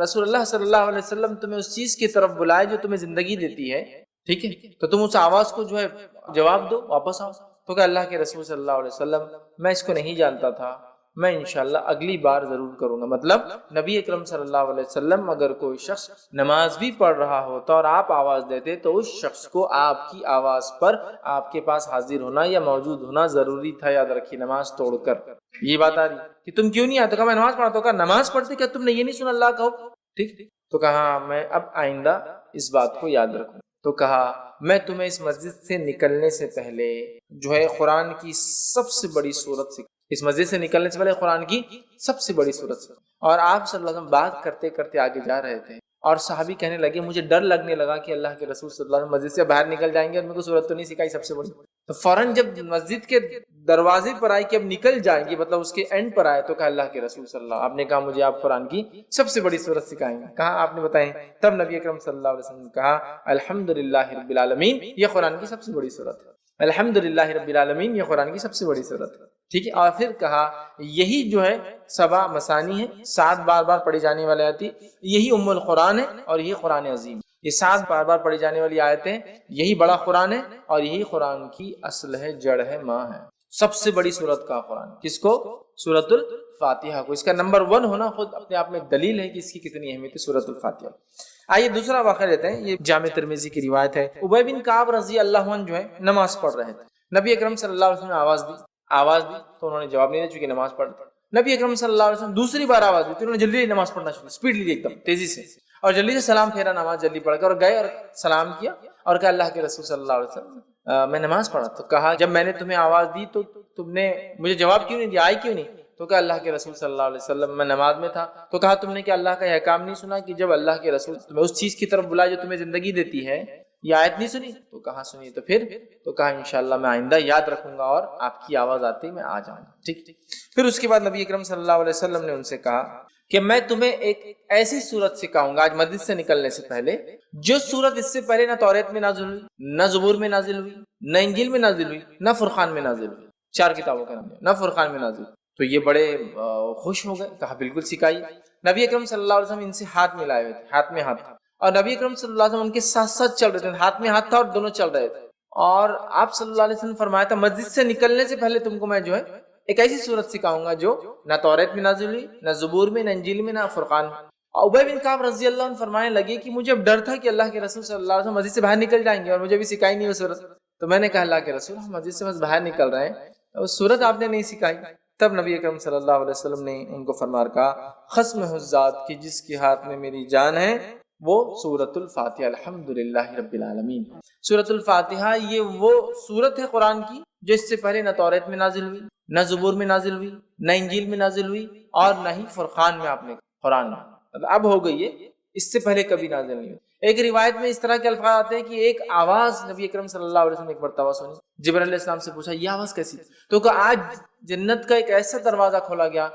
رسول اللہ صلی اللہ علیہ وسلم تمہیں اس چیز کی طرف بلائے جو تمہیں زندگی دیتی ہے، ٹھیک ہے، تو تم اس آواز کو جو ہے جواب دو، واپس آؤ۔ تو کہ اللہ کے رسول صلی اللہ علیہ وسلم میں اس کو نہیں جانتا تھا، میں انشاءاللہ اگلی بار ضرور کروں گا۔ مطلب نبی اکرم صلی اللہ علیہ وسلم اگر کوئی شخص نماز بھی پڑھ رہا ہوتا اور آپ آواز دیتے تو اس شخص کو آپ کی آواز پر آپ کے پاس حاضر ہونا یا موجود ہونا ضروری تھا، یاد رکھیے، نماز توڑ کر۔ یہ بات آ رہی کہ تم کیوں نہیں آتے؟ کہا میں نماز پڑھتا ہوں۔ کہا نماز پڑھتے کیا تم نے یہ نہیں سنا اللہ کا حکم؟ ٹھیک، تو کہا میں اب آئندہ اس بات کو یاد رکھوں۔ تو کہا میں تمہیں اس مسجد سے نکلنے سے پہلے جو ہے قرآن کی سب سے بڑی سورت سکھا، اس مسجد سے نکلنے سے پہلے قرآن کی سب سے بڑی سورت سکھا۔ اور آپ صلی اللہ علیہ وسلم بات کرتے کرتے آگے جا رہے تھے اور صحابی کہنے لگے مجھے ڈر لگنے لگا کہ اللہ کے رسول صلی اللہ علیہ وسلم مسجد سے باہر نکل جائیں گے اور میرے کو سورت تو نہیں سکھائی سب سے بڑی۔ تو فوراً جب مسجد کے دروازے پر آئے کہ اب نکل جائیں گے، مطلب اس کے اینڈ پر آئے، تو کہا اللہ کے رسول صلی اللہ، آپ نے کہا مجھے آپ قرآن کی سب سے بڑی سورت سکھائیں گے۔ کہا آپ نے بتائیں؟ تب نبی اکرم صلی اللہ علیہ وسلم نے کہا الحمدللہ رب العالمین، یہ قرآن کی سب سے بڑی سورت ہے، الحمدللہ رب العالمین یہ قرآن کی سب سے بڑی سورت ہے، ٹھیک ہے۔ اور پھر کہا یہی جو ہے 7 مثانی ہے، 7 بار پڑھی جانے والی آیت، یہی ام القرآن ہے اور یہی قرآن عظیم، یہ 7 بار پڑھی جانے والی آیتیں، یہی بڑا قرآن ہے اور یہی قرآن کی اصل ہے، جڑ ہے، ماں ہے۔ سب سے بڑی سورت کا قرآن کس کو؟ سورۃ الفاتحہ کو۔ اس کا نمبر 1 ہونا خود اپنے آپ میں دلیل ہے کہ اس کی کتنی اہمیت ہے سورۃ الفاتحہ۔ آئیے دوسرا واقعہ لیتے ہیں، یہ جامع ترمذی کی روایت ہے۔ ابی بن کعب رضی اللہ عنہ جو ہے نماز پڑھ رہے تھے، نبی اکرم صلی اللہ علیہ وسلم نے آواز دی تو انہوں نے جواب نہیں دیا چونکہ نماز پڑھ رہے تھے۔ نبی اکرم صلی اللہ علیہ وسلم دوسری بار آواز دی تو انہوں نے جلدی نماز پڑھنا شروع، اسپیڈ لی ایک دم تیزی سے، اور جلدی سے سلام پھیرا، نماز جلدی پڑھ کر اور گئے اور سلام کیا اور کہا اللہ کے رسول صلی اللہ علیہ وسلم میں نماز پڑھا۔ تو کہا جب میں نے تمہیں آواز دی تو تم نے مجھے جواب کیوں نہیں دیا، آئی کیوں نہیں؟ تو کہا اللہ کے رسول صلی اللہ علیہ وسلم میں نماز میں تھا۔ تو کہا تم نے کیا اللہ کا یہ احکام نہیں سنا کہ جب اللہ کے رسول تمہیں اس چیز کی طرف بلائے جو تمہیں زندگی دیتی ہے، یہ آیت نہیں سنی؟ تو کہا سنی۔ تو کہا انشاءاللہ میں آئندہ یاد رکھوں گا اور آپ کی آواز آتے ہی میں آ جاؤں گا، ٹھیک۔ پھر اس کے بعد نبی اکرم صلی اللہ علیہ وسلم نے ان سے کہا کہ میں تمہیں ایک ایسی سورت سکھاؤں گا آج مسجد سے نکلنے سے پہلے، جو سورت اس سے پہلے نہ توریت میں نازل ہوئی، نہ زبور میں نازل ہوئی، نہ انجیل میں نازل ہوئی، نہ فرقان میں نازل ہوئی، 4 کتابوں کا نام ہے، نہ فرقان میں نازل ہوئی۔ تو یہ بڑے خوش ہو گئے، کہا بالکل سکھائیے۔ نبی اکرم صلی اللہ علیہ وسلم ان سے ہاتھ ملائے ہوئے تھے، ہاتھ میں ہاتھ، اور نبی اکرم صلی اللہ علیہ وسلم ان کے ساتھ ساتھ چل رہے تھے، ہاتھ میں ہاتھ تھا اور دونوں چل رہے تھے۔ اور آپ صلی اللہ علیہ وسلم فرمایا تھا مسجد سے نکلنے سے پہلے تم کو میں جو ہے ایک ایسی سورت سکھاؤں گا جو نہ توریت میں نازل ہوئی، نہ زبور میں، نہ انجیل میں، نہ فرقان میں۔ ابی بن کعب رضی اللہ عنہ فرمانے لگے کہ مجھے اب ڈر تھا کہ اللہ کے رسول صلی اللہ علیہ وسلم مسجد سے باہر نکل جائیں گے اور مجھے بھی سکھائی نہیں وہ سورت۔ تو میں نے کہا اللہ کے رسول ہم مسجد سے بس باہر نکل رہے ہیں، وہ سورت آپ نے نہیں سکھائی۔ تب نبی اکرم صلی اللہ علیہ وسلم نے ان کو فرما کہا قسم ہے اس ذات کی جس کے ہاتھ میں میری جان ہے، وہ سورۃ الفاتحہ الحمدللہ رب العالمین۔ سورۃ الفاتحہ یہ وہ سورت ہے قرآن کی جو اس سے پہلے نہ توریت میں نازل ہوئی، نہ زبور میں نازل ہوئی، نہ انجیل میں نازل ہوئی، اور نہ ہی فرقان میں آپ نے قرآن میں اب ہو گئی ہے، اس سے پہلے کبھی نازل نہیں ہوئی۔ ایک روایت میں اس طرح کے الفاظ آتے ہیں کہ ایک آواز نبی اکرم صلی اللہ علیہ وسلم نے ایک مرتبہ سنی، جبرائیل علیہ السلام سے پوچھا یہ آواز کیسی؟ تو کہا آج جنت کا ایک ایسا دروازہ کھولا گیا،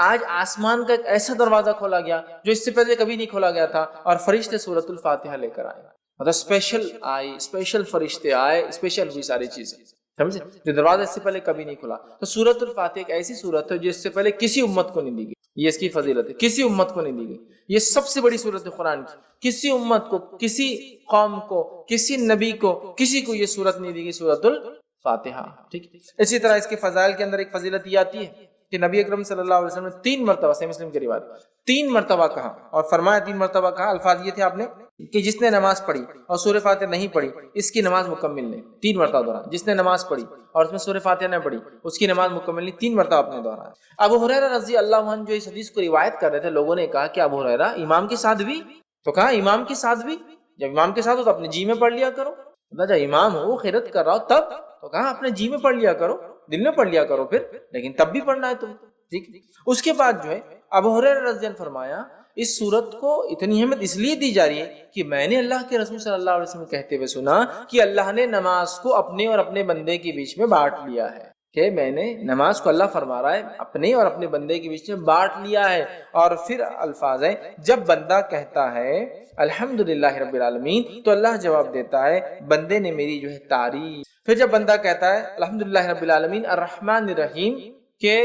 آج آسمان کا ایک ایسا دروازہ کھولا گیا جو اس سے پہلے کبھی نہیں کھولا گیا تھا، اور فرشتے سورۃ الفاتحہ لے کر آئے، مطلب اسپیشل آئے، اسپیشل فرشتے آئے، اسپیشل ہوئی ساری چیزیں۔ سمجھے؟ جو دروازہ اس سے پہلے کبھی نہیں کھلا. تو سورۃ الفاتحہ ایک ایسی سورت ہے جو اس سے پہلے کسی امت کو نہیں دی گئی. یہ اس کی فضیلت ہے، کسی امت کو نہیں دی گئی. یہ سب سے بڑی سورت ہے قرآن کی. کسی امت کو، کسی قوم کو، کسی نبی کو، کسی کو یہ سورت نہیں دی گئی، سورۃ الفاتحہ. ٹھیک. اسی طرح اس کے فضائل کے اندر ایک فضیلت یہ آتی ہے کہ نبی اکرم صلی اللہ علیہ وسلم نے 3 مرتبہ، صحیح مسلم کی روایت، 3 مرتبہ کہا اور فرمایا، 3 مرتبہ کہا. الفاظ یہ تھے آپ نے کہ جس نے نماز پڑھی اور سورہ فاتحہ نہیں پڑھی اس کی نماز مکمل نہیں. 3 مرتبہ دہرایا. جس نے نماز پڑھی اور اس میں سورہ فاتحہ نہ پڑھی اس کی نماز مکمل نہیں. 3 مرتبہ آپ نے دہرایا. ابو ہریرہ رضی اللہ عنہ جو اس حدیث کو روایت کر رہے تھے، لوگوں نے کہا کہ ابو ہریرہ امام کے ساتھ بھی، تو کہا امام کے ساتھ بھی، جب امام کے ساتھ ہو تو اپنے جی میں پڑھ لیا کرو. جب امام ہو خیرت کر رہا ہو تب تو کہا اپنے جی میں پڑھ لیا کرو، دل میں پڑھ لیا کرو پھر، لیکن تب بھی پڑھنا ہے تم. ٹھیک. اس کے بعد جو ہے ابو ہریرہ رضی اللہ عنہ فرمایا اس سورت کو اتنی اہمیت اس لیے دی جا رہی ہے کہ میں نے اللہ کے رسول صلی اللہ علیہ وسلم کہتے ہوئے سنا کہ اللہ نے نماز کو اپنے اور اپنے بندے کے بیچ میں بانٹ لیا ہے. کہ میں نے نماز کو، اللہ فرما رہا ہے، اپنے اور اپنے بندے کے بیچ میں بانٹ لیا ہے. اور پھر الفاظ ہیں جب بندہ کہتا ہے الحمدللہ رب العالمین تو اللہ جواب دیتا ہے بندے نے میری جو ہے تعریف. پھر جب بندہ کہتا ہے الحمدللہ رب العالمین الرحمن الرحیم کہ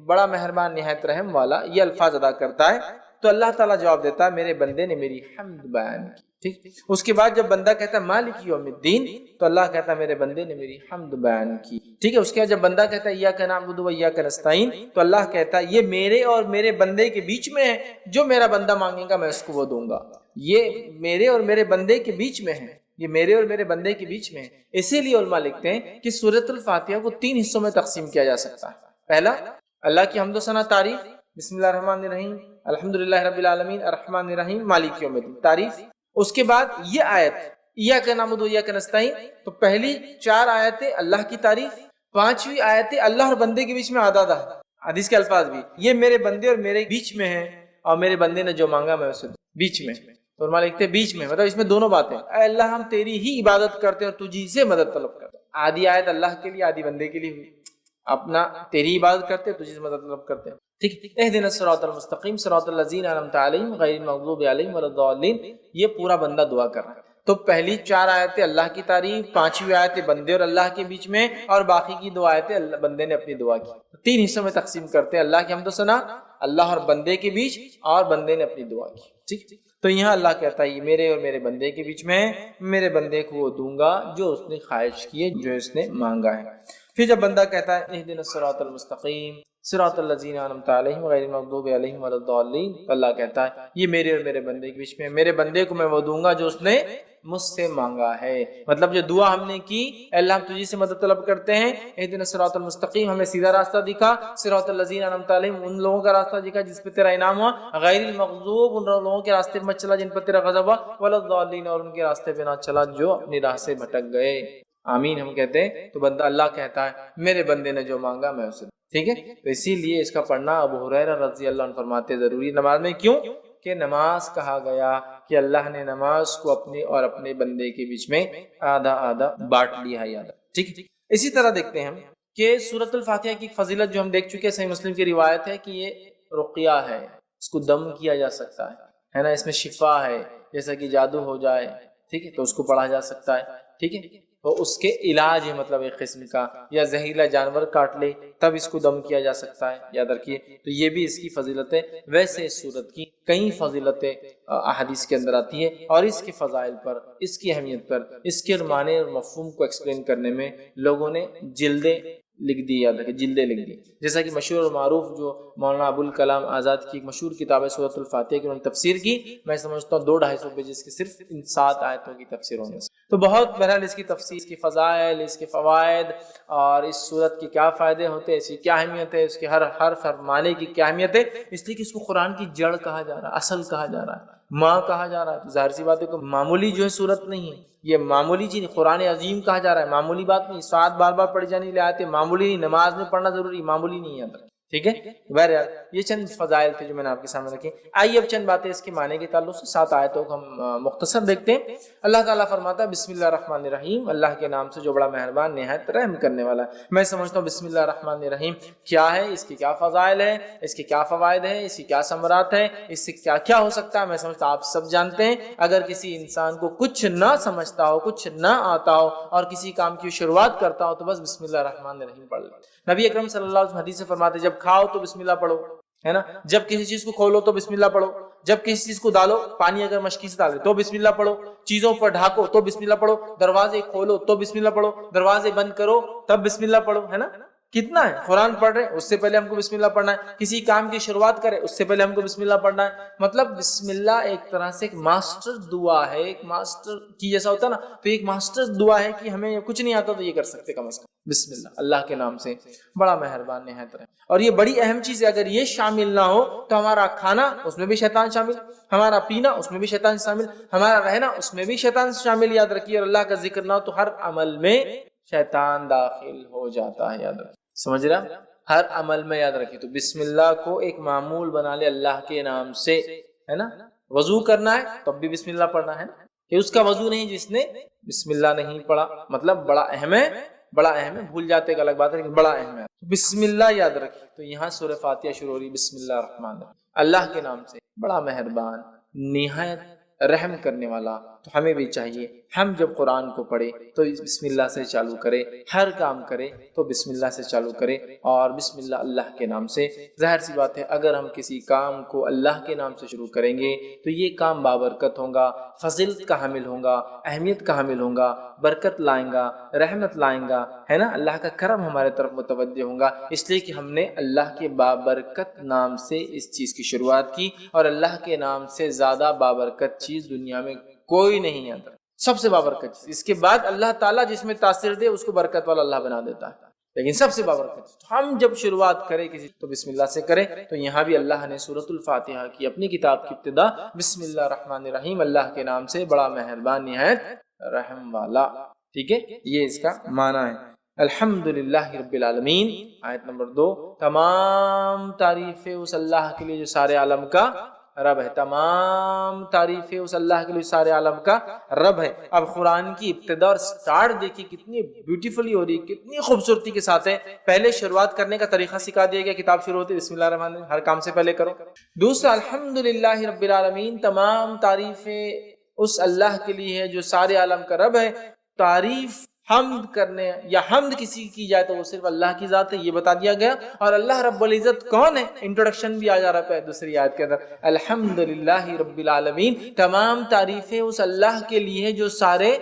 بڑا مہربان نہایت رحم والا، یہ الفاظ ادا کرتا ہے تو اللہ تعالیٰ جواب دیتا ہے میرے بندے نے میری حمد بیان کی. ٹھیک. اس کے بعد جب بندہ کہتا ہے مالک یوم الدین تو اللہ کہتا ہے میرے بندے نے میری حمد بیان کی. ٹھیک ہے. اس کے بعد جب بندہ کہتا ہے ایاک نعبد و ایاک نستعین تو اللہ کہتا ہے یہ میرے اور میرے بندے کے بیچ میں ہے، جو میرا بندہ مانگے گا میں اس کو وہ دوں گا. یہ میرے اور میرے بندے کے بیچ میں ہے، یہ میرے اور میرے بندے کے بیچ میں ہے. اسی لیے علماء لکھتے ہیں کہ سورۃ الفاتحہ کو 3 حصوں میں تقسیم کیا جا سکتا ہے. پہلا اللہ کی حمد و ثنا تعریف، بسم اللہ الرحمن الرحیم الحمدللہ رب العالمین الرحمن الرحیم مالک یوم الدین تعریف. اس کے بعد یہ آیت ایاک نعبد و ایاک نستعین، تو پہلی 4 آیتیں اللہ کی تعریف، 5ویں آیتیں اللہ اور بندے کے بیچ میں آدھا. حدیث کے الفاظ بھی یہ میرے بندے اور میرے بیچ میں ہیں اور میرے بندے نے جو مانگا میں اسے بیچ میں. تو علماء لکھتے ہیں بیچ میں، مطلب اس میں دونوں باتیں، اے اللہ ہم تیری ہی عبادت کرتے ہیں اور تجھی سے مدد طلب کرتے ہیں. آدھی آیت اللہ کے لیے، آدھی بندے کے لیے ہوئی. اپنا تیری عبادت کرتے ہیں، تجھی سے مدد طلب کرتے ہیں. ٹھیک. اہدنا الصراط المستقیم صراط الذین انعمت علیہم غیر المغضوب علیہم ولا الضالین، یہ پورا بندہ دعا کر رہا ہے. تو پہلی 4 آیتیں اللہ کی تعریف، 5ویں آیتیں بندے اور اللہ کے بیچ میں، اور باقی کی 2 آیتیں بندے نے اپنی دعا کی. 3 حصوں میں تقسیم کرتے ہیں، اللہ کی حمد و ثنا، اللہ اور بندے کے بیچ، اور بندے نے اپنی دعا کی. ٹھیک. تو یہاں اللہ کہتا ہے یہ میرے اور میرے بندے کے بیچ میں ہے، میرے بندے کو وہ دوں گا جو اس نے خواہش کی ہے، جو اس نے مانگا ہے. پھر جب بندہ کہتا ہے اہدنا الصراط المستقیم صراط الذین انعمت علیہم غیر المغضوب علیہم ولا الضالین، تو اللہ کہتا ہے یہ میرے اور میرے بندے کے بیچ میں، میرے بندے کو میں وہ دوں گا جو اس نے مجھ سے مانگا ہے. مطلب جو دعا ہم نے کی، اللہ ہم تجھی سے مدد طلب کرتے ہیں، اہدنا الصراط المستقیم ہمیں سیدھا راستہ دکھا، صراط الذین انعمت علیہم ان لوگوں کا راستہ دکھا جس پہ تیرا انعام ہوا، غیر المغضوب ان لوگوں کے راستے پہ مت چلا جن پر تیرا غضب ہوا، ولا الضالین اور ان کے راستے پہ نہ چلا جو اپنی راہ سے بھٹک گئے. آمین ہم کہتے ہیں. تو بندہ اللہ کہتا ہے میرے بندے نے جو مانگا میں اسے. ٹھیک ہے. تو اسی لیے اس کا پڑھنا ابو ہریرہ رضی اللہ عنہ فرماتے ضروری نماز میں. کیوں کہ نماز کہا گیا کہ اللہ نے نماز کو اپنے اور اپنے بندے کے بیچ میں آدھا آدھا بانٹ لیا ہے. ٹھیک. اسی طرح دیکھتے ہیں ہم کہ سورۃ الفاتحہ کی فضیلت جو ہم دیکھ چکے، صحیح مسلم کی روایت ہے کہ یہ رقیہ ہے، اس کو دم کیا جا سکتا ہے نا، اس میں شفا ہے، جیسا کہ جادو ہو جائے، ٹھیک ہے، تو اس کو پڑھا جا سکتا ہے. ٹھیک ہے. تو اس کے علاج ہے، مطلب ایک قسم کا، یا زہریلا جانور کاٹ لے تب اس کو دم کیا جا سکتا ہے، یاد رکھیے. تو یہ بھی اس کی فضیلت ہے. ویسے اس سورت کی کئی فضیلتیں احادیث کے اندر آتی ہے، اور اس کے فضائل پر، اس کی اہمیت پر، اس کے معنی اور مفہوم کو ایکسپلین کرنے میں لوگوں نے جلدیں لکھ دی، یاد رکھیں جلدیں لکھ دی. جیسا کہ مشہور اور معروف جو مولانا ابوالکلام آزاد کی ایک مشہور کتاب ہے سورۃ الفاتحہ کی، انہوں نے تفسیر کی. میں سمجھتا ہوں 200-250 پیجز کی صرف ان 7 آیتوں کی تفسیر ہونے سے. تو بہت بہرحال اس کی تفسیر، اس کی فضائل، اس کے فوائد، اور اس صورت کے کیا فائدے ہوتے ہیں، اس کی کیا اہمیت ہے، اس کے ہر حرف ہر معنی کی کیا اہمیت ہے. اس لیے کہ اس کو قرآن کی جڑ کہا جا رہا ہے، اصل کہا جا رہا ہے، ماں کہا جا رہا ہے. تو ظاہر سی بات ہے کہ معمولی جو ہے صورت نہیں ہے، یہ معمولی چیز قرآن عظیم کہا جا رہا ہے، معمولی بات نہیں. 7 بار بار پڑھی جانے لے آتے معمولی نہیں. نماز میں پڑھنا ضروری معمولی نہیں ہے. ٹھیک ہے. بہرحال یہ چند فضائل تھے جو میں نے آپ کے سامنے رکھی. آئیے اب چند باتیں اس کے معنی کے تعلق سے 7 آیتوں کو ہم مختصر دیکھتے ہیں. اللہ تعالیٰ فرماتا ہے بسم اللہ الرحمن الرحیم، اللہ کے نام سے جو بڑا مہربان نہایت رحم کرنے والا ہے. میں سمجھتا ہوں بسم اللہ الرحمن الرحیم کیا ہے، اس کی کیا فضائل ہے، اس کے کیا فوائد ہیں، اس کی کیا ثمرات ہیں، اس سے کیا کیا ہو سکتا ہے، میں سمجھتا ہوں آپ سب جانتے ہیں. اگر کسی انسان کو کچھ نہ سمجھتا ہو، کچھ نہ آتا ہو اور کسی کام کی شروعات کرتا ہو تو بس بسم اللہ الرحمن الرحیم پڑھ لے. نبی اکرم صلی اللہ علیہ وسلم حدیث سے فرماتے جب کھاؤ تو بسم اللہ پڑھو، ہے نا. جب کسی چیز کو کھولو تو بسم اللہ پڑھو، جب کسی چیز کو ڈالو، پانی اگر مشکی سے ڈالے تو بسم اللہ پڑھو، چیزوں پر ڈھاکو تو بسم اللہ پڑھو، دروازے کھولو تو بسم اللہ پڑھو، دروازے بند کرو تب بسم اللہ پڑھو، ہے نا. کتنا ہے، قرآن پڑھ رہے ہیں اس سے پہلے ہم کو بسم اللہ پڑھنا ہے، کسی کام کی شروعات کرے اس سے پہلے ہم کو بسم اللہ پڑھنا ہے. مطلب بسم اللہ ایک طرح سے ایک ماسٹر دعا ہے، ایک ماسٹر کی جیسا ہوتا ہے نا، تو ایک ماسٹر دعا ہے کہ ہمیں کچھ نہیں آتا تو یہ کر سکتے کم از کم بسم اللہ، اللہ کے نام سے بڑا مہربان نہایت رحیم. اور یہ بڑی اہم چیز ہے، اگر یہ شامل نہ ہو تو ہمارا کھانا اس میں بھی شیطان شامل، ہمارا پینا اس میں بھی شیطان شامل، ہمارا رہنا اس میں بھی شیطان شامل. یاد رکھیے، اور اللہ کا ذکر نہ ہو تو ہر عمل میں شیطان داخل ہو جاتا ہے. یاد رکھیے، سمجھ رہا، ہر عمل میں یاد رکھیے. تو بسم اللہ کو ایک معمول بنا لے اللہ کے نام سے، ہے نا. وضو کرنا ہے تب بھی بسم اللہ پڑھنا ہے نا، کہ اس کا وضو نہیں جس نے بسم اللہ نہیں پڑھا. مطلب بڑا اہم ہے، بڑا اہم ہے. بھول جاتے ایک الگ بات ہے لیکن بڑا اہم ہے. بسم اللہ یاد رکھیے. تو یہاں سورہ فاتحہ شروع ہو رہی بسم اللہ الرحمن الرحیم، اللہ کے نام سے بڑا مہربان نہایت رحم کرنے والا. تو ہمیں بھی چاہیے ہم جب قرآن کو پڑھے تو بسم اللہ سے چالو کرے، ہر کام کرے تو بسم اللہ سے چالو کرے اور بسم اللہ اللہ کے نام سے. ظاہر سی بات ہے اگر ہم کسی کام کو اللہ کے نام سے شروع کریں گے تو یہ کام بابرکت ہوگا، فضیلت کا حامل ہوگا، اہمیت کا حامل ہوگا، برکت لائیں گا، رحمت لائیں گا، ہے نا. اللہ کا کرم ہمارے طرف متوجہ ہوگا، اس لیے کہ ہم نے اللہ کے بابرکت نام سے اس چیز کی شروعات کی. اور اللہ کے نام سے زیادہ بابرکت چیز دنیا میں کوئی نہیں آتا، سب سے بابرکت چیز. اس کے بعد اللہ تعالیٰ جس میں تاثیر دے اس کو برکت والا اللہ بنا دیتا ہے، لیکن سب سے بابرکت چیز. ہم جب شروعات کریں کسی تو بسم اللہ سے کریں. تو یہاں بھی اللہ نے سورۃ الفاتحہ کی اپنی کتاب کی ابتدا بسم اللہ الرحمن الرحیم، اللہ کے نام سے بڑا مہربان نہایت رحم والا. ٹھیک ہے، یہ اس کا معنی ہے. الحمدللہ رب العالمین. آیت نمبر 2، تمام تعریفیں اس اللہ کے لیے جو سارے عالم کا رب ہے. تمام تعریفیں اس اللہ کے لیے سارے عالم کا رب ہے. اب قرآن کی ابتدا اور سٹارٹ دیکھیے کتنی بیوٹیفلی ہو رہی ہے، کتنی خوبصورتی کے ساتھ ہے. پہلے شروعات کرنے کا طریقہ سکھا دیا گیا، کتاب شروع ہوتی ہے بسم اللہ الرحمن الرحیم، ہر کام سے پہلے کرو. دوسرا الحمدللہ رب العالمین، تمام تعریفیں اس اللہ کے لیے ہے جو سارے عالم کا رب ہے. تعریف حمد کرنے یا حمد کسی کی جائے تو وہ صرف اللہ کی ذات ہے، یہ بتا دیا گیا. اور اللہ رب العزت کون ہے، انٹروڈکشن بھی آ جا رہا ہے دوسری آیت کے اندر، الحمدللہ رب العالمین، تمام تعریفیں اس اللہ کے لیے ہے جو سارے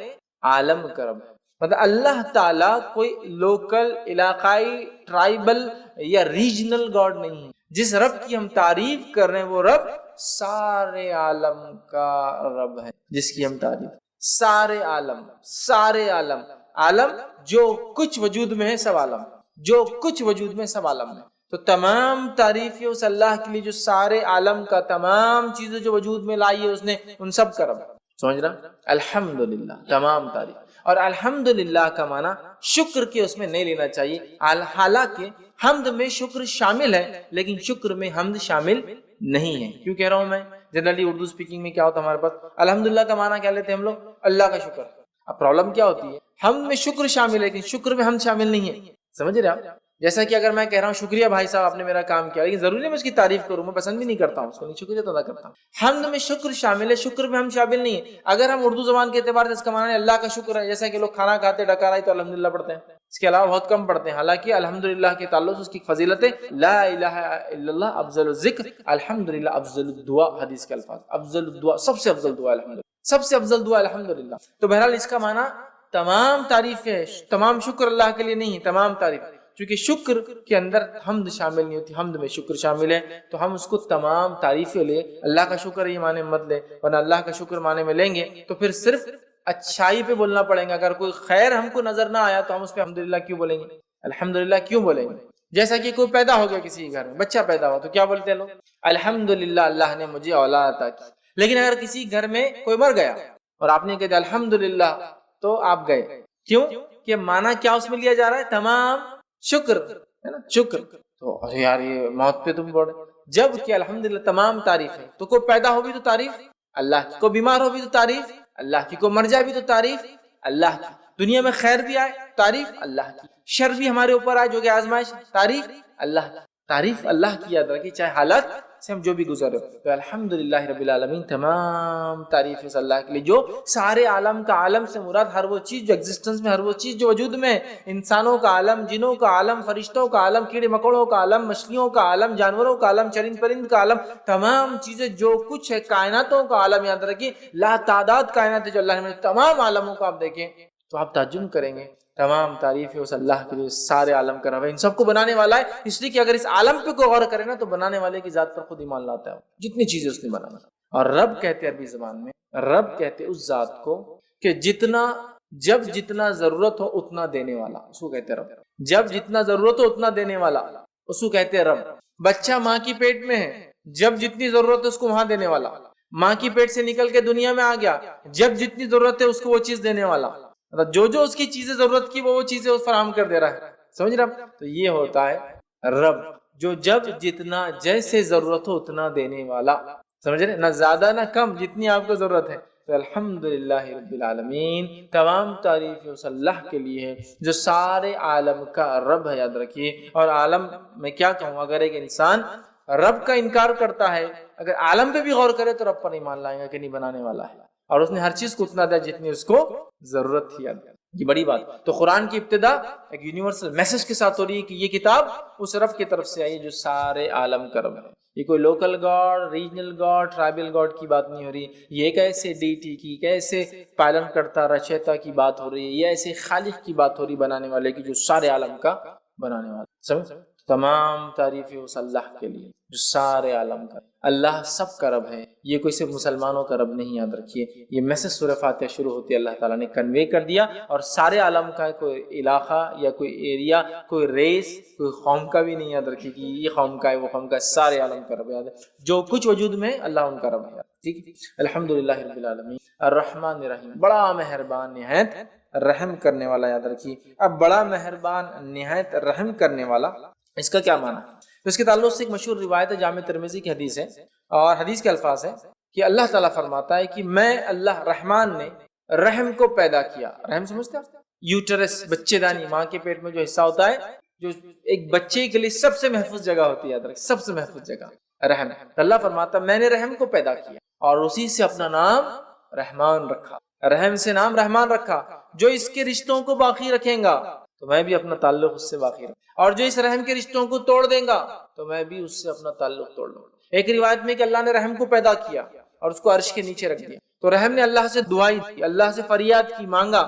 عالم کا رب ہے. مطلب اللہ تعالیٰ کوئی لوکل، علاقائی، ٹرائبل یا ریجنل گاڈ نہیں ہے. جس رب کی ہم تعریف کر رہے ہیں وہ رب سارے عالم کا رب ہے، جس کی ہم تعریف، سارے عالم، سارے عالم، عالم جو کچھ وجود میں ہے سب عالم، جو کچھ وجود میں سب عالم ہے. تو تمام تعریفیں اس اللہ کے لیے جو سارے عالم کا، تمام چیزیں جو وجود میں لائی ہے اس نے، ان سب کا رب. سمجھ رہا، الحمدللہ، تمام تعریف. اور الحمدللہ کا معنی شکر کے اس میں نہیں لینا چاہیے. حالانکہ حمد میں شکر شامل ہے لیکن شکر میں حمد شامل نہیں ہے. کیوں کہہ رہا ہوں میں؟ جنرلی اردو اسپیکنگ میں کیا ہوتا ہے ہمارے پاس، الحمدللہ کا معنی کیا لیتے ہیں ہم لوگ، اللہ کا شکر. اب پرابلم کیا ہوتی ہے، حمد میں شکر شامل ہے لیکن شکر میں حمد شامل نہیں ہے. سمجھ رہے آپ؟ جیسا کہ اگر میں کہہ رہا ہوں شکریہ بھائی صاحب آپ نے میرا کام کیا، لیکن ضروری ہے میں اس کی تعریف کروں، میں پسند بھی نہیں کرتا ہوں اس کو، نہیں شکریہ تو ادا کرتا ہوں. حمد میں شکر شامل ہے، شکر میں ہم شامل نہیں ہے. اگر ہم اردو زبان کے اعتبار سے اس کا معنی اللہ کا شکر ہے، جیسا کہ لوگ کھانا کھاتے ڈکار آئی تو الحمدللہ پڑھتے ہیں، اس کے علاوہ بہت کم پڑھتے ہیں. حالانکہ الحمدللہ کے تعلق سے اس کی فضیلت ہے، لا الہ الا اللہ افضل الذکر، الحمدللہ افضل الدعاء، حدیث کے الفاظ، افضل الدعاء، سب سے افضل دعا الحمدللہ، سب سے افضل دعا الحمدللہ. تو بہرحال اس کا معنی تمام تعریف ہے، تمام شکر اللہ کے لیے نہیں ہے، تمام تعریف. چونکہ شکر کے اندر حمد شامل نہیں ہوتی، حمد میں شکر شامل ہے، تو ہم اس کو تمام تعریفیں لے، اللہ کا شکر یہ معنی مت لے، ورنہ اللہ کا شکر معنی میں لیں گے تو پھر صرف اچھائی پہ بولنا پڑے گا. اگر کوئی خیر ہم کو نظر نہ آیا تو ہم اس پہ الحمدللہ کیوں بولیں گے، الحمدللہ کیوں بولیں گے؟ جیسا کہ کوئی پیدا ہو گیا کسی گھر میں، بچہ پیدا ہوا تو کیا بولتے ہیں لوگ، الحمدللہ اللہ نے مجھے اولاد عطا کی. لیکن اگر کسی گھر میں کوئی مر گیا اور آپ نے کہا الحمدللہ تو آپ گئے، کیوں کہ معنی کیا اس میں لیا جا رہا ہے، تمام شکر، ہے نا، شکر. تو ارے یار یہ موت پہ تم بڑھ، جب کہ الحمدللہ تمام تعریف ہے. تو کوئی پیدا ہو بھی تو تعریف اللہ کی، کوئی بیمار ہو بھی تو تعریف اللہ کی، کوئی مر جائے بھی تو تعریف اللہ کی، دنیا میں خیر بھی آئے تعریف اللہ کی، شر بھی ہمارے اوپر آئے جو کہ آزمائش تعریف اللہ کی، تعریف اللہ کی یاد رکھیے چاہے حالت سے ہم جو بھی گزرے. تو الحمدللہ رب العالمین، تمام تعریف ہے اللہ کے لیے جو سارے عالم کا، عالم سے مراد ہر وہ چیز جو ایگزسٹنس میں، ہر وہ چیز جو وجود میں، انسانوں کا عالم، جنوں کا عالم، فرشتوں کا عالم، کیڑے مکوڑوں کا عالم، مچھلیوں کا عالم، جانوروں کا عالم، چرند پرند کا عالم، تمام چیزیں جو کچھ ہے، کائناتوں کا عالم یاد رکھیے، لا تعداد کائنات ہے جو اللہ نے، تمام عالموں کو آپ دیکھیں تو آپ تعجب کریں گے. تمام تعریف ہے اس اللہ کے لیے، سارے عالم کا رب ہے، ان سب کو بنانے والا ہے. اس لیے کہ اگر اس عالم پہ کوئی غور کرے نا تو بنانے والے کی ذات پر خود ایمان لاتا ہے، جتنی چیزیں اس نے بنائی. اور رب کہتے ہیں عربی زبان میں، رب کہتے ہیں اس ذات کو کہ جب جتنا ضرورت ہو اتنا دینے والا، اس کو کہتے ہیں رب. جب جتنا ضرورت ہو اتنا دینے والا، اس کو کہتے ہیں رب. بچہ ماں کی پیٹ میں ہے، جب جتنی ضرورت ہے اس کو وہاں دینے والا. ماں کی پیٹ سے نکل کے دنیا میں آ گیا، جب جتنی ضرورت ہے اس کو وہ چیز دینے والا. جو اس کی چیزیں ضرورت کی وہ چیزیں فراہم کر دے رہا ہے. سمجھ رہے آپ؟ تو یہ ہوتا ہے رب، جو جب جتنا جیسے ضرورت ہو اتنا دینے والا. سمجھ رہے؟ نہ زیادہ نہ کم، جتنی آپ کو ضرورت ہے. تو الحمدللہ رب العالمین، تمام تعریف اس اللہ کے لیے ہے جو سارے عالم کا رب ہے. یاد رکھیے. اور عالم میں کیا کہوں، اگر ایک انسان رب کا انکار کرتا ہے، اگر عالم پہ بھی غور کرے تو رب پر ایمان لائے گا کہ نہیں بنانے والا ہے، اور اس نے ہر چیز کو اتنا دیا جتنی اس کو ضرورت تھی. یہ بڑی بات. تو قرآن کی ابتدا ایک یونیورسل میسج کے ساتھ ہو رہی ہے کہ یہ کتاب اس رب کی طرف سے آئی جو سارے عالم کا رب ہے. یہ کوئی local God, regional God, tribal God کی بات نہیں ہو رہی. یہ ایک ایسے ڈیٹی کی، ایک ایسے پالن کرتا رچیتا کی بات ہو رہی ہے. یہ ایسے خالق کی بات ہو رہی، بنانے والے کی، جو سارے عالم کا بنانے والا. سمجھ؟ تمام تعریفیں اس اللہ کے لیے جو سارے عالم کا. اللہ سب کا رب ہے، یہ کوئی صرف مسلمانوں کا رب نہیں. یاد رکھیے یہ میسج سورہ فاتحہ شروع ہوتی ہے، اللہ تعالیٰ نے کنوے کر دیا، اور سارے عالم کا کوئی علاقہ یا کوئی ایریا، کوئی ریس، کوئی قوم کا بھی نہیں. یاد رکھیے کہ یہ قوم کا ہے، وہ قوم کا ہے، سارے عالم کا رب. یاد ہے جو کچھ وجود میں اللہ ان کا رب ہے. ٹھیک ہے. الحمدللہ رب العالمین الرحمن الرحیم، بڑا مہربان نہایت رحم کرنے والا. یاد رکھیے اب بڑا مہربان نہایت رحم کرنے والا، اس کا کیا معنی ہے؟ تو اس کے تعلق سے ایک مشہور روایت ہے، جامع ترمذی کی حدیث ہے، اور حدیث کے الفاظ ہیں کہ اللہ تعالیٰ فرماتا ہے کہ میں اللہ رحمان نے رحم کو پیدا کیا. رحم سمجھتے ہیں؟ یوٹرس، بچے دانی، ماں کے پیٹ میں جو حصہ ہوتا ہے، جو ایک بچے کے لیے سب سے محفوظ جگہ ہوتی ہے. یاد رکھیں سب سے محفوظ جگہ رحم. اللہ فرماتا میں نے رحم کو پیدا کیا اور اسی سے اپنا نام رحمان رکھا. رحم سے نام رحمان رکھا. جو اس کے رشتوں کو باقی رکھیں گا تو میں بھی اپنا تعلق اس سے باقی رکھوں، اور جو اس رحم کے رشتوں کو توڑ دیں گا تو میں بھی اس سے اپنا تعلق توڑ لوں. ایک روایت میں کہ اللہ نے رحم کو پیدا کیا اور اس کو عرش کے نیچے رکھ دیا. تو رحم نے اللہ سے دعائی دی، اللہ سے فریاد کی، مانگا،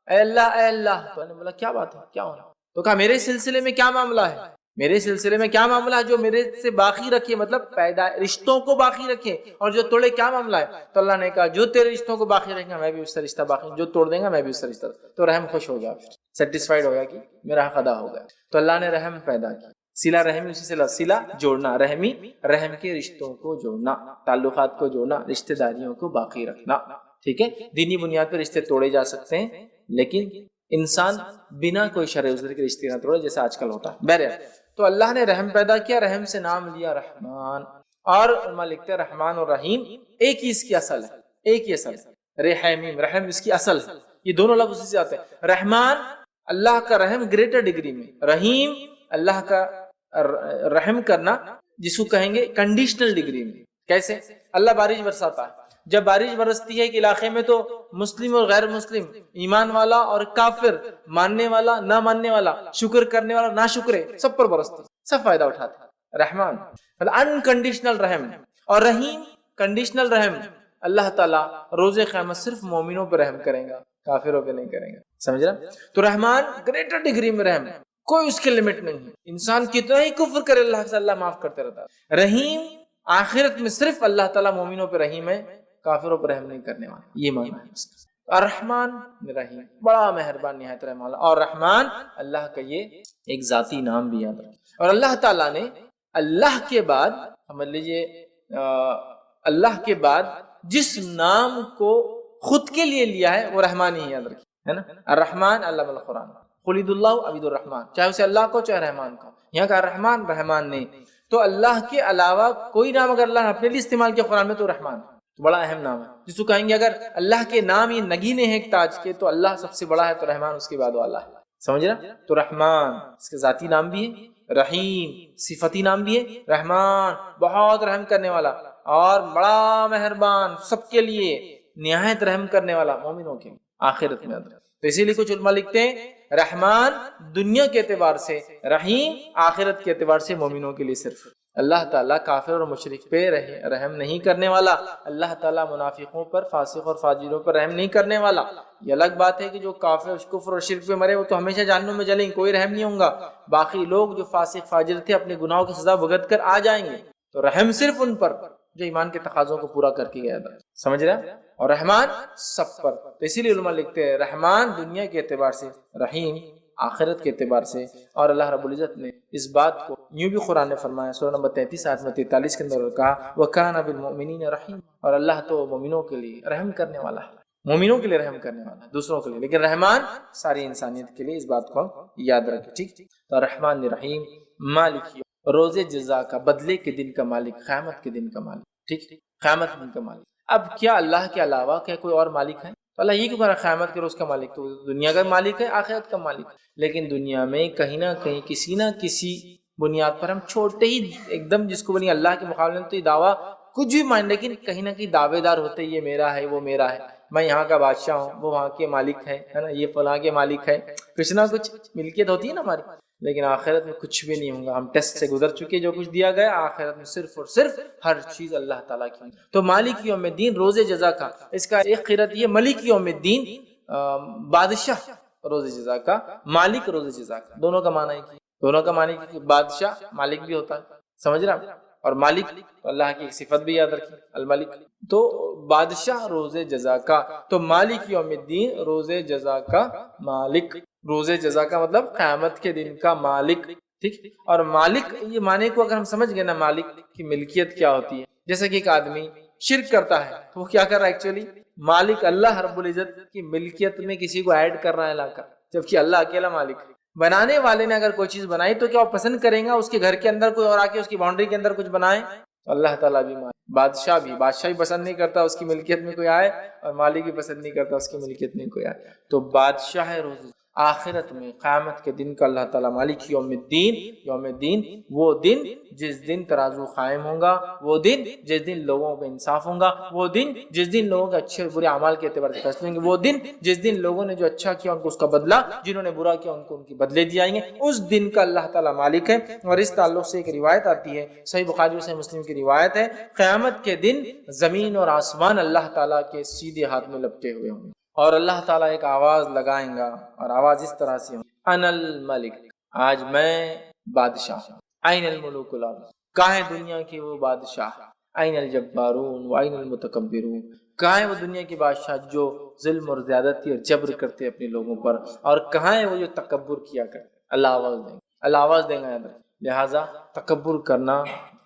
اے اللہ اے اللہ. تو نے بولا کیا بات ہے، کیا ہونا؟ تو کہا میرے سلسلے میں کیا معاملہ ہے، میرے سلسلے میں کیا معاملہ ہے جو میرے سے باقی رکھے، مطلب پیدا رشتوں کو باقی رکھے، اور جو توڑے کیا معاملہ ہے؟ تو اللہ نے کہا جو تیرے رشتوں کو باقی رکھیں گا میں بھی اس سے رشتہ باقی، جو توڑ دیں گا میں بھی اس سے رشتہ. تو رحم خوش ہو گیا، سیٹسفائیڈ ہو گیا کہ میرا حق ادا ہو گیا. تو اللہ نے رحم پیدا کی. صلہ رحمی، اسی سے صلہ جوڑنا، رحمی رحم کے رشتوں کو جوڑنا، تعلقات کو جوڑنا، رشتہ داریوں کو باقی رکھنا. ٹھیک ہے. دینی بنیاد پر رشتے توڑے جا سکتے ہیں، لیکن انسان بنا کوئی شرع عذر کے رشتے نہ توڑے جیسے آج کل ہوتا ہے. بہرحال تو اللہ نے رحم پیدا کیا، رحم سے نام لیا رحمان. اور علماء لکھتے ہیں رحمان اور رحیم ایک ہی اس کی اصل ہے، ایک ہی اصل ہے. رحیم، رحم اس کی اصل ہے. یہ دونوں لفظ اسی سے آتے ہیں. رحمان اللہ کا رحم گریٹر ڈگری میں، رحیم اللہ کا رحم کرنا جس کو کہیں گے کنڈیشنل ڈگری میں. کیسے؟ اللہ بارش برساتا ہے. جب بارش برستی ہے ایک علاقے میں تو مسلم اور غیر مسلم، ایمان والا اور کافر، ماننے والا نہ ماننے والا، شکر کرنے والا نہ شکرے، سب پر برستی، سب فائدہ اٹھاتے. رحمان انکنڈیشنل رحم. اور رحیم کنڈیشنل رحم. اللہ تعالیٰ روز قیامت صرف مومنوں پہ رحم کریں گا، کافروں پہ نہیں کریں گا. سمجھ رہا؟ تو رحمان گریٹر ڈگری میں رحم، کوئی اس کے لمٹ نہیں ہے. انسان کتنا ہی کفر کرے اللہ سے اللہ معاف کرتے رہتا ہے. رحیم آخرت میں صرف اللہ تعالیٰ مومنوں پہ رحیم ہے، کافروں پر رحم نہیں کرنے والا. یہ معنی ہے اس کا. الرحمن رحیم، بڑا مہربان نہایت رحم والا. اور رحمان اللہ کا یہ ایک ذاتی نام بھی یاد رکھیں. اور اللہ تعالیٰ نے اللہ کے بعد سمجھ لیجیے اللہ کے بعد جس نام کو خود کے لیے لیا ہے وہ رحمان ہی یاد رکھیں، ہے نا. الرحمن علم القرآن. خلید اللہ عبید الرحمن، چاہے اسے اللہ کو چاہے رحمان کو، یہاں کا رحمان رحمان نہیں، تو اللہ کے علاوہ کوئی نام اگر اللہ نے اپنے لیے استعمال کیا قرآن میں تو رحمان، تو بڑا اہم نام ہے، جس کو کہیں گے اگر اللہ کے نام یہ نگینے ہیں ایک تاج کے تو اللہ سب سے بڑا ہے، تو رحمان اس کے بعد والا ہے، سمجھ رہا؟ تو رحمان اس کے ذاتی نام بھی ہے، رحیم صفتی نام بھی ہے، رحمان بہت رحم کرنے والا اور بڑا مہربان، سب کے لیے نہایت رحم کرنے والا، مومنوں کے آخرت میں۔ تو اسی لیے کچھ علماء لکھتے ہیں رحمان دنیا کے اعتبار سے، رحیم آخرت کے اعتبار سے مومنوں کے لیے صرف۔ اللہ تعالیٰ کافر اور مشرک پہ رحم نہیں کرنے والا، اللہ تعالیٰ منافقوں پر، فاسق اور فاجروں پر رحم نہیں کرنے والا۔ یہ الگ بات ہے کہ جو کافر کفر اور شرک پہ مرے وہ تو ہمیشہ جہنم میں جلیں گے، کوئی رحم نہیں ہوگا، باقی لوگ جو فاسق فاجر تھے اپنے گناہوں کی سزا بھگت کر آ جائیں گے، تو رحم صرف ان پر جو ایمان کے تقاضوں کو پورا کر کے گیا تھا، سمجھ رہا؟ اور رحمان سب پر، تو اسی لیے علماء لکھتے ہیں رحمان دنیا کے اعتبار سے، رحیم آخرت کے اعتبار سے۔ اور اللہ رب العزت نے اس بات کو یوں بھی قرآن نے فرمایا، سورہ نمبر 33 آیت میں 43 کے اندر کہا وَكَانَ بِالْمُؤْمِنِينَ رَحِيمًا، اور اللہ تو مومنوں کے لیے رحم کرنے والا ہے، مومنوں کے لیے رحم کرنے والا ہے، دوسروں کے لیے، لیکن رحمان ساری انسانیت کے لیے، اس بات کو ہم یاد رکھیں، ٹھیک؟ تو رحمان رحیم، مالک روز جزا کا، بدلے کے دن کا مالک، قیامت کے دن کا مالک، ٹھیک؟ قیامت کے دن کا مالک۔ اب کیا اللہ کے علاوہ کیا کوئی اور مالک ہے؟ تو اللہ یہ کیوں کہہ رہا ہے قیامت کے روز کا مالک؟ تو دنیا کا مالک ہے، آخرت کا مالک ہے، لیکن دنیا میں کہیں نہ کہیں کسی نہ کسی بنیاد پر ہم چھوٹے ہی ایک دم جس کو بنی اللہ کے مقابلے میں تو یہ دعویٰ کچھ بھی مان، لیکن کہیں نہ کہیں دعوے دار ہوتے، یہ میرا ہے، وہ میرا ہے، میں یہاں کا بادشاہ ہوں، وہ وہاں کے مالک ہے نا، یہ فلاں کے مالک ہے، کچھ نہ کچھ ملکیت ہوتی ہے نا ہماری، لیکن آخرت میں کچھ بھی نہیں ہوگا، ہم ٹیسٹ سے گزر چکے، جو کچھ دیا گیا آخرت میں صرف اور صرف ہر چیز اللہ تعالیٰ کی۔ تو مالک یوم الدین روز جزا کا، اس کا ایک قرأت یہ ملک یوم الدین بادشاہ روز جزا کا، مالک روز جزا کا، دونوں کا معنی ہے، دونوں کا معنی ہے، بادشاہ مالک بھی ہوتا ہے، سمجھ رہا؟ اور مالک اللہ کی صفت بھی یاد رکھیں، الملک، تو بادشاہ روز جزا کا، تو مالک یوم الدین روز جزا کا مالک، روز جزا کا مطلب قیامت کے دن کا مالک، ٹھیک؟ اور مالک یہ معنی کو اگر ہم سمجھ گئے نا، مالک کی ملکیت کیا ہوتی ہے، جیسے کہ ایک آدمی شرک کرتا ہے تو وہ کیا کر رہا ہے ایکچولی؟ مالک اللہ رب العزت کی ملکیت میں کسی کو ایڈ کر رہا ہے لا کر، جبکہ اللہ اکیلا مالک ہے۔ بنانے والے نے اگر کوئی چیز بنائی تو کیا وہ پسند کرے گا اس کے گھر کے اندر کوئی اور آ کے اس کی باؤنڈری کے اندر کچھ بنائے؟ اللہ تعالیٰ بھی مالک، بادشاہ بھی پسند نہیں کرتا اس کی ملکیت میں کوئی آئے، اور مالک بھی پسند نہیں کرتا اس کی ملکیت میں کوئی آئے۔ تو بادشاہ روز آخرت میں قیامت کے دن کا اللہ تعالیٰ مالک یوم الدین، یوم الدین وہ دن جس دن ترازو قائم ہوگا، وہ دن جس دن لوگوں کا انصاف ہوگا، وہ دن جس دن لوگوں کے اچھے اور برے اعمال کے اعتبار سے فیصلے ہوں گے، وہ دن جس دن لوگوں نے جو اچھا کیا ان کو اس کا بدلہ، جنہوں نے برا کیا ان کو ان کے بدلے دیے جائیں گے، اس دن کا اللہ تعالیٰ مالک ہے۔ اور اس تعلق سے ایک روایت آتی ہے، صحیح بخاری اور صحیح مسلم کی روایت ہے، قیامت کے دن زمین اور آسمان اللہ تعالیٰ کے سیدھے ہاتھ میں لپٹے ہوئے ہوں گے، اور اللہ تعالیٰ ایک آواز لگائیں گا، اور آواز اس طرح سے ہوگی، انا الملک، آج میں بادشاہ ہوں، این الملوک الارض، کہاں ہے دنیا کے وہ بادشاہ، این الجبارون و این المتکبرون، کہاں ہے وہ دنیا کے بادشاہ جو ظلم اور زیادتی اور جبر کرتے اپنے لوگوں پر، اور کہاں ہے وہ جو تکبر کیا کرتے؟ اللہ آواز دیں گے، اللہ آواز دیں گے یاد رکھیں۔ لہٰذا تکبر کرنا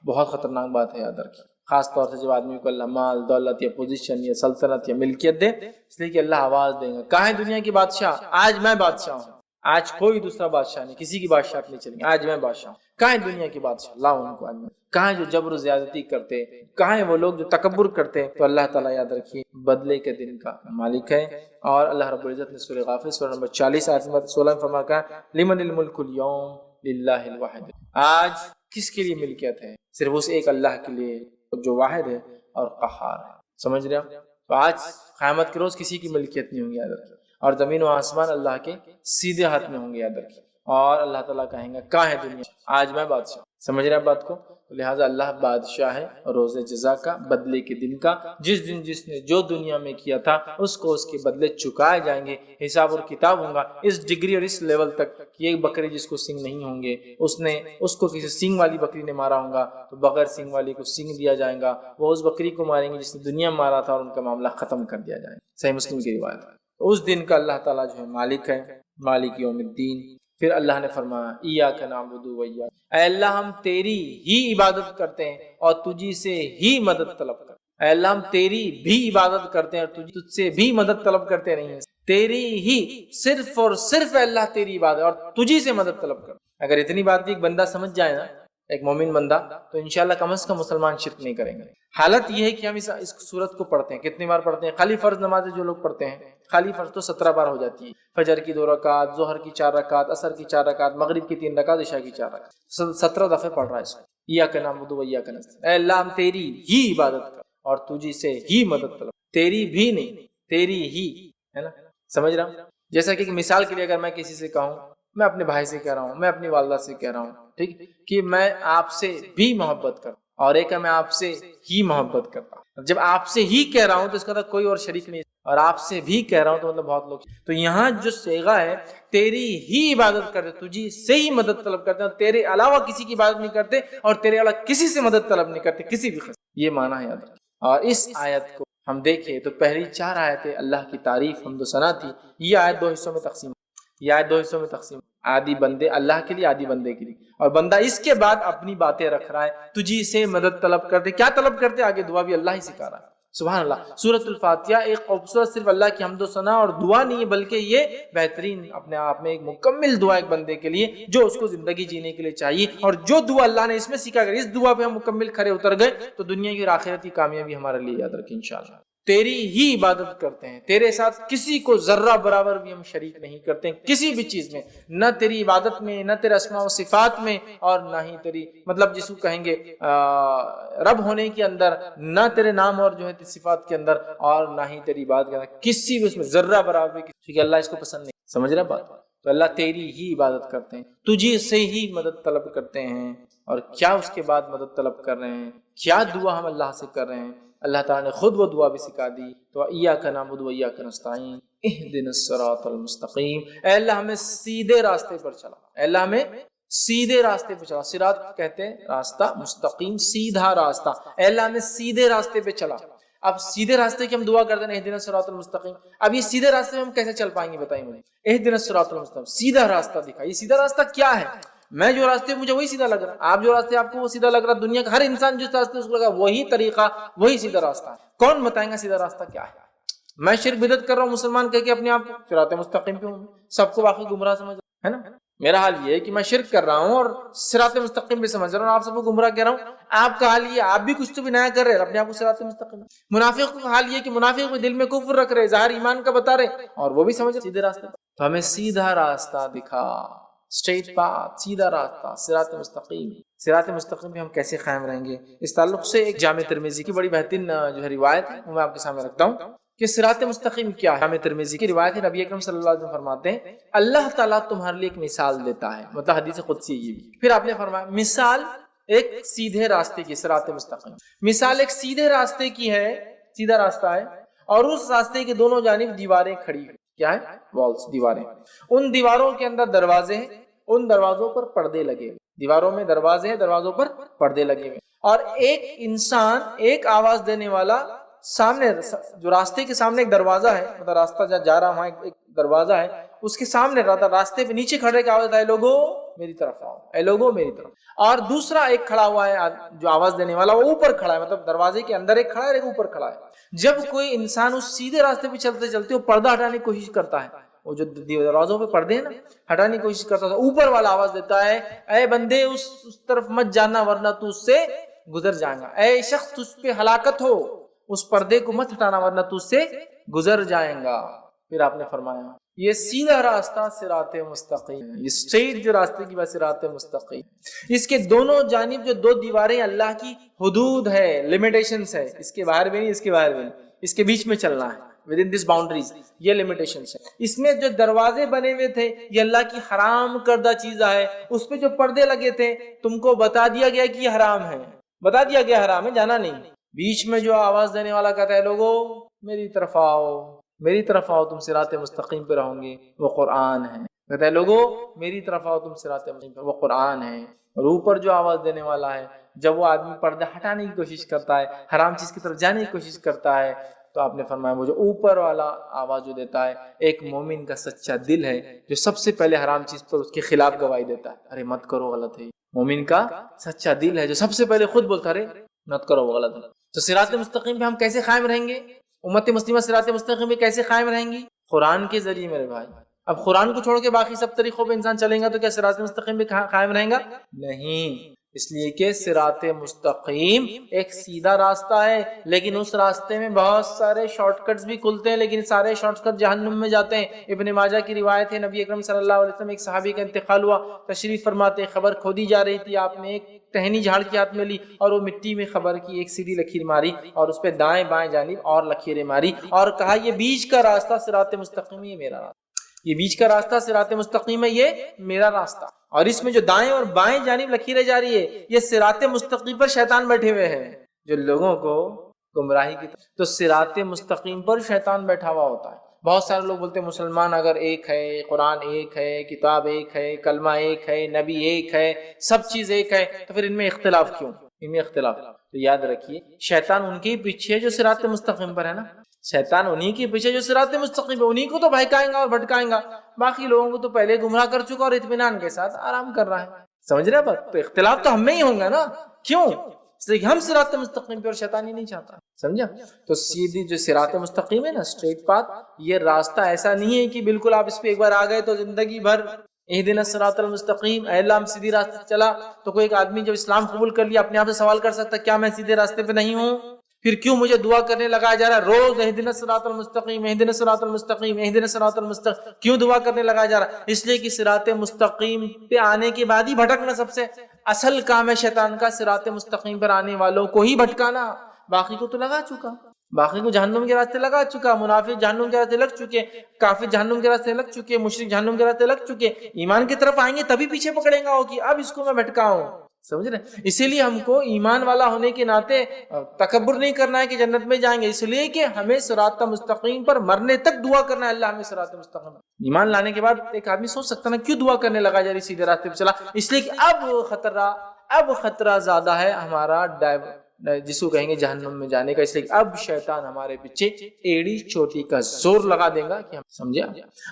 بہت خطرناک بات ہے، یاد رکھیں، خاص طور سے جب آدمی کو اللہ مال دولت یا پوزیشن یا سلطنت یا ملکیت دے، اس لیے کہ اللہ آواز دیں گا، کہاں ہے دنیا کی بادشاہ، آج میں بادشاہ ہوں، آج کوئی دوسرا بادشاہ نہیں، کسی کی بادشاہت نہیں چلیں گے، آج میں بادشاہ ہوں۔ کہاں ہے دنیا کی بادشاہ، اللہ ان کو، کہاں ہے جو جبر و زیادتی کرتے، کہاں ہے وہ لوگ جو تکبر کرتے؟ تو اللہ تعالیٰ یاد رکھیے بدلے کے دن کا مالک ہے۔ اور اللہ رب العزت نے سورہ غافر سورہ نمبر 40 آیت نمبر 16 میں فرمایا، لمن الملک اليوم للہ الواحد، آج کس کے لیے ملکیت ہے؟ صرف اس ایک اللہ کے لیے جو واحد ہے اور قہار ہے، سمجھ رہے ہیں؟ تو آج قیامت کے روز کسی کی ملکیت نہیں ہوں گی، یاد رکھیں، اور زمین و آسمان اللہ کے سیدھے ہاتھ میں ہوں گے، یاد رکھیں، اور اللہ تعالیٰ کہیں گا کہاں ہے دنیا، آج میں بادشاہ، سمجھ رہے ہیں بات کو؟ لہٰذا اللہ بادشاہ ہے روز جزا کا، بدلے کے دن کا، جس دن جس نے جو دنیا میں کیا تھا اس کو اس کے بدلے چکائے جائیں گے، حساب اور کتاب ہوگا اس ڈگری اور اس لیول تک کہ ایک بکری جس کو سینگ نہیں ہوں گے، اس کو کسی سینگ والی بکری نے مارا ہوگا تو بغیر سینگ والی کو سینگ دیا جائے گا، وہ اس بکری کو ماریں گے جس نے دنیا میں مارا تھا اور ان کا معاملہ ختم کر دیا جائے گا، صحیح مسلم کی روایت ہے۔ اس دن کا اللہ تعالیٰ جو ہے مالک ہے، مالک یوم الدین۔ پھر اللہ نے فرمایا ایاک نعبد و ایاک، اے اللہ ہم تیری ہی عبادت کرتے ہیں اور تجھی سے ہی مدد طلب کرتے ہیں، اے اللہ ہم تیری بھی عبادت کرتے ہیں اور تجھ سے بھی مدد طلب کرتے نہیں ہیں، تیری ہی صرف اور صرف اللہ تیری عبادت اور تجھی سے مدد طلب کر. اگر اتنی بات بھی ایک بندہ سمجھ جائے نا، ایک مومن بندہ، تو انشاءاللہ کم از کم مسلمان شرک نہیں کریں گے. حالت یہ ہے کہ ہم اس سورت کو پڑھتے ہیں، کتنی بار پڑھتے ہیں؟ خالی فرض نمازیں جو لوگ پڑھتے ہیں، خالی فرض تو 17 بار ہو جاتی ہے. فجر کی 2 رکعت، ظہر کی 4 رکعت، عصر کی 4 رکعت، مغرب کی 3 رکعت، عشاء کی 4 رکعت، 17 دفعے پڑھ رہا ہے اس کو. ایاک نعبد و ایاک نستعین، اے اللہ ہم تیری ہی عبادت کر اور تجھی سے ہی مدد طلب، تیری بھی نہیں، تیری ہی، ہے نا؟ سمجھ رہا ہوں؟ جیسا کہ مثال کے لیے اگر میں کسی سے کہوں، میں اپنے بھائی سے کہہ رہا ہوں، میں اپنی والدہ سے کہہ رہا ہوں، ٹھیک، کہ میں آپ سے بھی محبت کرتا ہوں، اور ایک ہے میں آپ سے ہی محبت کرتا ہوں. جب آپ سے ہی کہہ رہا ہوں تو اس کا مطلب کوئی اور شریک نہیں، اور آپ سے بھی کہہ رہا ہوں تو مطلب بہت لوگ. تو یہاں جو صیغہ ہے تیری ہی عبادت کرتے، تجھی سے ہی مدد طلب کرتے ہیں، تیرے علاوہ کسی کی عبادت نہیں کرتے، اور تیرے علاوہ کسی سے مدد طلب نہیں کرتے، کسی بھی قسم. یہ معنی ہے یاد رکھیں. اور اس آیت کو ہم دیکھیں تو پہلی 4 آیتیں اللہ کی تعریف حمد و ثنا تھی. یہ آیت 2 حصوں میں تقسیم، یہ آیت 2 حصوں میں تقسیم، آدھی بندے اللہ کے لیے، آدھی بندے کے لیے. اور بندہ اس کے بعد اپنی باتیں رکھ رہا ہے، تجھی سے مدد طلب کرتے. کیا طلب کرتے؟ آگے دعا بھی اللہ ہی سکھا رہا ہے. سبحان اللہ. سورۃ الفاتحہ ایک خوبصورت صرف اللہ کی حمد و ثنا اور دعا نہیں ہے، بلکہ یہ بہترین اپنے آپ میں ایک مکمل دعا ایک بندے کے لیے جو اس کو زندگی جینے کے لیے چاہیے. اور جو دعا اللہ نے اس میں سکھا کر اس دعا پہ ہم مکمل کھڑے اتر گئے تو دنیا کی اور آخرت کی کامیابی ہمارے لیے یاد رکھیں انشاءاللہ. تیری ہی عبادت کرتے ہیں، تیرے ساتھ کسی کو ذرہ برابر بھی ہم شریک نہیں کرتے ہیں کسی بھی چیز میں، نہ تیری عبادت میں، نہ تیرے اسماء و صفات میں، اور نہ ہی تیری مطلب جس کو کہیں گے رب ہونے کے اندر، نہ تیرے نام اور جو ہے صفات کے اندر، اور نہ ہی تیری عبادت کے اندر، کسی بھی اس میں ذرہ برابر بھی، کیونکہ اللہ اس کو پسند نہیں. سمجھ رہا بات؟ تو اللہ تیری ہی عبادت کرتے ہیں، تجھے سے ہی مدد طلب کرتے ہیں. اور کیا اس کے بعد مدد طلب کر رہے ہیں، کیا دعا ہم اللہ سے کر رہے ہیں؟ اللہ تعالیٰ نے خود وہ دعا بھی سکھا دی. تو ایاک نعبد و ایاک نستعین اہدنا الصراط المستقیم، اے اللہ ہمیں سیدھے راستے پر چلا، اے اللہ ہمیں سیدھے راستے پہ چلا. صراط کہتے ہیں راستہ، مستقیم سیدھا راستہ، اے اللہ ہمیں سیدھے راستے پہ چلا. اب سیدھے راستے کی ہم دعا کرتے ہیں اہدنا الصراط المستقیم. اب یہ سیدھے راستے میں ہم کیسے چل پائیں گے بتائیں مجھے؟ اہدنا الصراط المستقیم، سیدھا راستہ دکھا. یہ سیدھا راستہ کیا ہے؟ میں جو راستے مجھے وہی سیدھا لگ رہا ہے، آپ جو راستے آپ کو وہ سیدھا لگ رہا ہے، دنیا کا ہر انسان جس راستے اس کو لگا وہی طریقہ، وہی سیدھا راستہ ہے. کون بتائیں گا سیدھا راستہ کیا ہے؟ میں شرک بدعت کر رہا ہوں مسلمان کہہ کے اپنے آپ کو صراط مستقیم پہ ہوں، سب کو واقعی گمراہ سمجھ رہا ہے نا. میرا حال یہ ہے کہ میں شرک کر رہا ہوں اور صراط مستقیم پہ سمجھ رہا ہوں، آپ سب کو گمراہ کہہ رہا ہوں. آپ کا حال یہ، آپ بھی کچھ تو بھی نیا کر رہے ہیں، اپنے آپ کو صراط مستقیم. منافق کا حال یہ کہ منافق بھی دل میں کفر رکھ رہے، ظاہر ایمان کا بتا رہے، اور وہ بھی سمجھ رہے سیدھے راستے. تو ہمیں سیدھا راستہ دکھا، اسٹریٹ پاتھ، سیدھا راستہ، صراط مستقیم. صراط مستقیم پہ ہم کیسے قائم رہیں گے؟ اس تعلق سے ایک جامع ترمذی کی بڑی بہترین جو ہے روایت ہے وہ میں آپ کے سامنے رکھتا ہوں کہ صراط مستقیم کیا ہے. جامع ترمذی کی روایت ہے، نبی اکرم صلی اللہ علیہ وسلم فرماتے ہیں اللہ تعالیٰ تمہارے لیے ایک مثال دیتا ہے، مطلب حدیث قدسی یہ بھی. پھر آپ نے فرمایا مثال ایک سیدھے راستے کی، صراط مستقیم مثال ایک سیدھے راستے کی ہے، سیدھا راستہ ہے، اور اس راستے کے دونوں جانب دیواریں کھڑی ہیں. کیا ہے؟ والز، دیواریں. ان دیواروں کے اندر دروازے ہیں، ان دروازوں پر پردے لگے ہوئے. دیواروں میں دروازے ہیں، دروازوں پر پردے لگے ہوئے. اور ایک انسان، ایک آواز دینے والا سامنے، جو راستے کے سامنے ایک دروازہ ہے، مطلب راستہ جا رہا وہاں ایک دروازہ ہے، اس کے سامنے راستے پہ نیچے کھڑے کی آواز ہے، اے لوگو میری طرف آؤ، اے لوگو میری طرف. اور دوسرا ایک کھڑا ہوا ہے جو آواز دینے والا، وہ اوپر کھڑا ہے، مطلب دروازے کے اندر ایک کھڑا ہے، ایک اوپر کھڑا ہے. جب کوئی انسان اس سیدھے راستے پہ چلتے چلتے وہ پردہ ہٹانے کی کوشش کرتا ہے، وہ جو دروازوں پہ پردے ہیں نا ہٹانے کی کوشش کرتا ہے، اوپر والا آواز دیتا ہے اے بندے اس طرف مت جانا ورنہ تو اس سے گزر جائے گا، اے شخص تجھ پہ ہلاکت ہو، اس پردے کو مت ہٹانا ورنہ تو اس سے گزر جائیں گا. پھر آپ نے فرمایا یہ سیدھا راستہ صراط مستقیم، یہ اسٹریٹ جو راستے کی بات صراط مستقیم، اس کے دونوں جانب جو 2 دیواریں اللہ کی حدود ہے، لمیٹیشنز ہے، اس کے باہر بھی نہیں، اس کے باہر بھی نہیں، اس کے بیچ میں چلنا ہے، within this boundaries، یہ لمیٹیشنز ہے. اس میں جو دروازے بنے ہوئے تھے یہ اللہ کی حرام کردہ چیز ہے، اس پہ جو پردے لگے تھے تم کو بتا دیا گیا کہ یہ حرام ہے، بتا دیا گیا حرام ہے، جانا نہیں. بیچ میں جو آواز دینے والا کہتا ہے لوگوں میری طرف آؤ، میری طرف آؤ، تم صراط مستقیم پہ رہو گے، وہ قرآن ہے. کہتا ہے لوگوں میری طرف آؤ، تم صراط مستقیم پہ، وہ قرآن ہے. اور اوپر جو آواز دینے والا ہے، جب وہ آدمی پردہ ہٹانے کی کوشش کرتا ہے، حرام چیز کی طرف جانے کی کوشش کرتا ہے، تو آپ نے فرمایا وہ جو اوپر والا آواز جو دیتا ہے ایک مومن کا سچا دل ہے جو سب سے پہلے حرام چیز پر اس کے خلاف گواہی دیتا ہے، ارے مت کرو غلط ہے. مومن کا سچا دل ہے جو سب سے پہلے خود بولتا ہے ارے مت کرو وہ غلط ہے. تو صراط مستقیم پہ ہم کیسے قائم رہیں گے؟ امت مسلمہ صراط مستقیم پہ کیسے قائم رہیں گی؟ قرآن کے ذریعے میرے بھائی. اب قرآن کو چھوڑ کے باقی سب طریقوں پہ انسان چلیں گا تو کیا صراط مستقیم بھی قائم رہیں گا؟ نہیں. اس لیے کہ صراط مستقیم ایک سیدھا راستہ ہے، لیکن اس راستے میں بہت سارے شارٹ کٹس بھی کھلتے ہیں، لیکن سارے شارٹ کٹ جہنم میں جاتے ہیں. ابن ماجہ کی روایت ہے، نبی اکرم صلی اللہ علیہ وسلم ایک صحابی کا انتقال ہوا، تشریف فرماتے خبر کھودی جا رہی تھی، آپ نے ایک ٹہنی جھاڑ کے ہاتھ میں لی اور وہ مٹی میں خبر کی ایک سیدھی لکیر ماری اور اس پہ دائیں بائیں جانب اور لکیریں ماری اور کہا یہ بیچ کا راستہ صراط مستقیم، یہ میرا راستہ، یہ بیچ کا راستہ صراط مستقیم ہے، یہ میرا راستہ. اور اس میں جو دائیں اور بائیں جانب لکیریں جا رہی ہے یہ صراط مستقیم پر شیطان بیٹھے ہوئے ہیں جو لوگوں کو گمراہی کی طرف. تو صراط مستقیم پر شیطان بیٹھا ہوا ہوتا ہے. بہت سارے لوگ بولتے ہیں مسلمان اگر ایک ہے، قرآن ایک ہے، کتاب ایک ہے، کلمہ ایک ہے، نبی ایک ہے، سب چیز ایک ہے، تو پھر ان میں اختلاف کیوں؟ ان میں اختلاف. تو یاد رکھیے شیطان ان کے پیچھے جو صراط مستقیم پر ہے نا، شیطان انہی کے پیچھے جو صراط مستقیم ہے انہی کو تو بہکائیں گا اور بھٹکائیں گا، باقی لوگوں کو تو پہلے گمراہ کر چکا اور اطمینان کے ساتھ آرام کر رہا ہے. سمجھ رہے بات؟ تو اختلاف تو ہم میں ہی ہوں گا نا. کیوں؟ اس لیے ہم صراط مستقیم پہ اور شیطان ہی نہیں چاہتا. سمجھا؟ تو سیدھی جو صراط مستقیم ہے نا، اسٹریٹ پاتھ، یہ راستہ ایسا نہیں ہے کہ بالکل آپ اس پہ ایک بار آ گئے تو زندگی بھر اہدنا الصراط المستقیم، اے اللہ ہم سیدھی راستے سے چلا. تو کوئی ایک آدمی جب اسلام قبول کر لیا اپنے آپ سے سوال کر سکتا کیا میں سیدھے راستے پہ نہیں ہوں؟ پھر کیوں مجھے دعا کرنے لگایا جا رہا ہے روز اہدنا الصراط المستقیم، اہدنا الصراط المستقیم، اہدنا الصراط المستقیم؟ کیوں دعا کرنے لگایا جا رہا ہے؟ اس لیے کہ صراط مستقیم پہ آنے کے بعد ہی بھٹکنا سب سے اصل کام ہے شیطان کا، صراط مستقیم پر آنے والوں کو ہی بھٹکانا. باقی کو تو لگا چکا، باقی کو جہنم کے راستے لگا چکا. منافق جہنم کے راستے لگ چکے، کافر جہنم کے راستے لگ چکے، مشرک جہنم کے راستے لگ چکے. ایمان کی طرف آئیں گے تبھی پیچھے پکڑیں گا وہ کہ اب اس کو میں بھٹکاؤں. سمجھ رہے؟ اسی لیے ہم کو ایمان والا ہونے کے ناطے تکبر نہیں کرنا ہے کہ جنت میں جائیں گے، اس لیے کہ ہمیں صراط مستقیم پر مرنے تک دعا کرنا ہے اللہ ہمیں صراط مستقیم. ایمان لانے کے بعد ایک آدمی سوچ سکتا نا کیوں دعا کرنے لگا جا رہی سیدھے راستے پہ چلا؟ اس لیے کہ اب خطرہ زیادہ ہے ہمارا جس کو کہیں گے جہنم میں جانے کا. اس لیے اب شیطان ہمارے پیچھے ایڑی چوٹی کا زور لگا دے گا کہ ہم سمجھے.